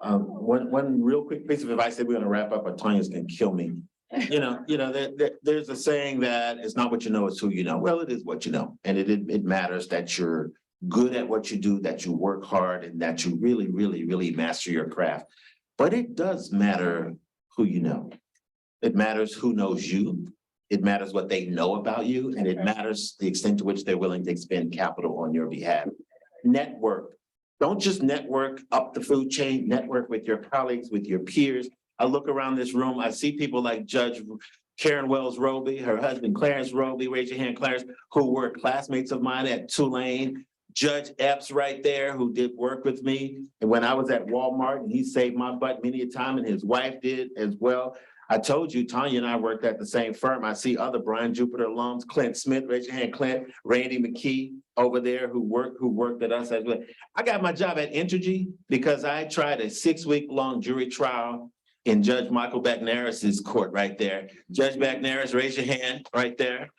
One real quick piece of advice that we're gonna wrap up, or Tanya's gonna kill me. There's a saying that it's not what you know, it's who you know. Well, it is what you know. And it matters that you're good at what you do, that you work hard, and that you really, really, really master your craft. But it does matter who you know. It matters who knows you. It matters what they know about you, and it matters the extent to which they're willing to expend capital on your behalf. Network. Don't just network up the food chain, network with your colleagues, with your peers. I look around this room, I see people like Judge Karen Wells Roby, her husband Clarence Roby, raise your hand, Clarence, who were classmates of mine at Tulane. Judge Epps right there, who did work with me. And when I was at Walmart, and he saved my butt many a time, and his wife did as well. I told you, Tanya and I worked at the same firm. I see other Brian Jupiter alums, Clint Smith, raise your hand, Clint, Randy McKee over there who worked at us as well. I got my job at Entergy because I tried a 6-week-long jury trial in Judge Michael Backnaris's court right there. Judge Backnaris, raise your hand right there.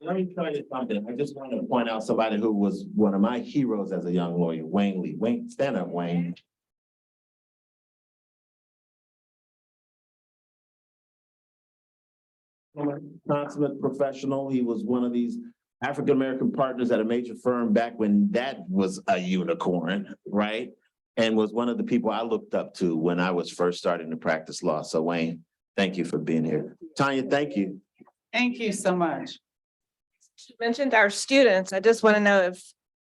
Let me tell you something. I just want to point out somebody who was one of my heroes as a young lawyer, Wayne Lee. Wayne, stand up, Wayne. Consummate professional. He was one of these African-American partners at a major firm back when that was a unicorn, right? And was one of the people I looked up to when I was first starting to practice law. So Wayne, thank you for being here. Tanya, thank you. Thank you so much. You mentioned our students. I just want to know if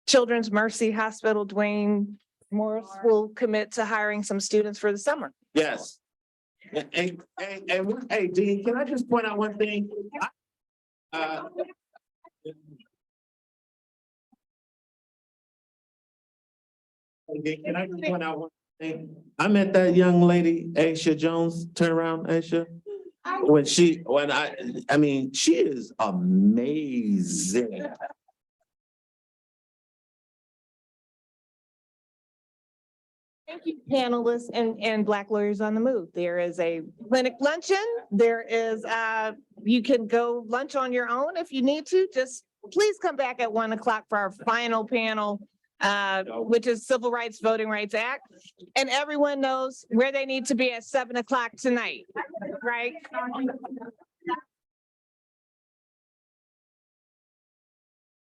Children's Mercy Hospital, Dwayne Morris will commit to hiring some students for the summer. Yes. Hey, Dean, can I just point out one thing? Can I just point out one thing? I met that young lady, Aisha Jones. Turn around, Aisha. I mean, she is amazing. Thank you, panelists and Black Lawyers on the Move. There is a clinic luncheon. There is, you can go lunch on your own if you need to. Just please come back at 1 o'clock for our final panel which is Civil Rights Voting Rights Act. And everyone knows where they need to be at 7 o'clock tonight, right?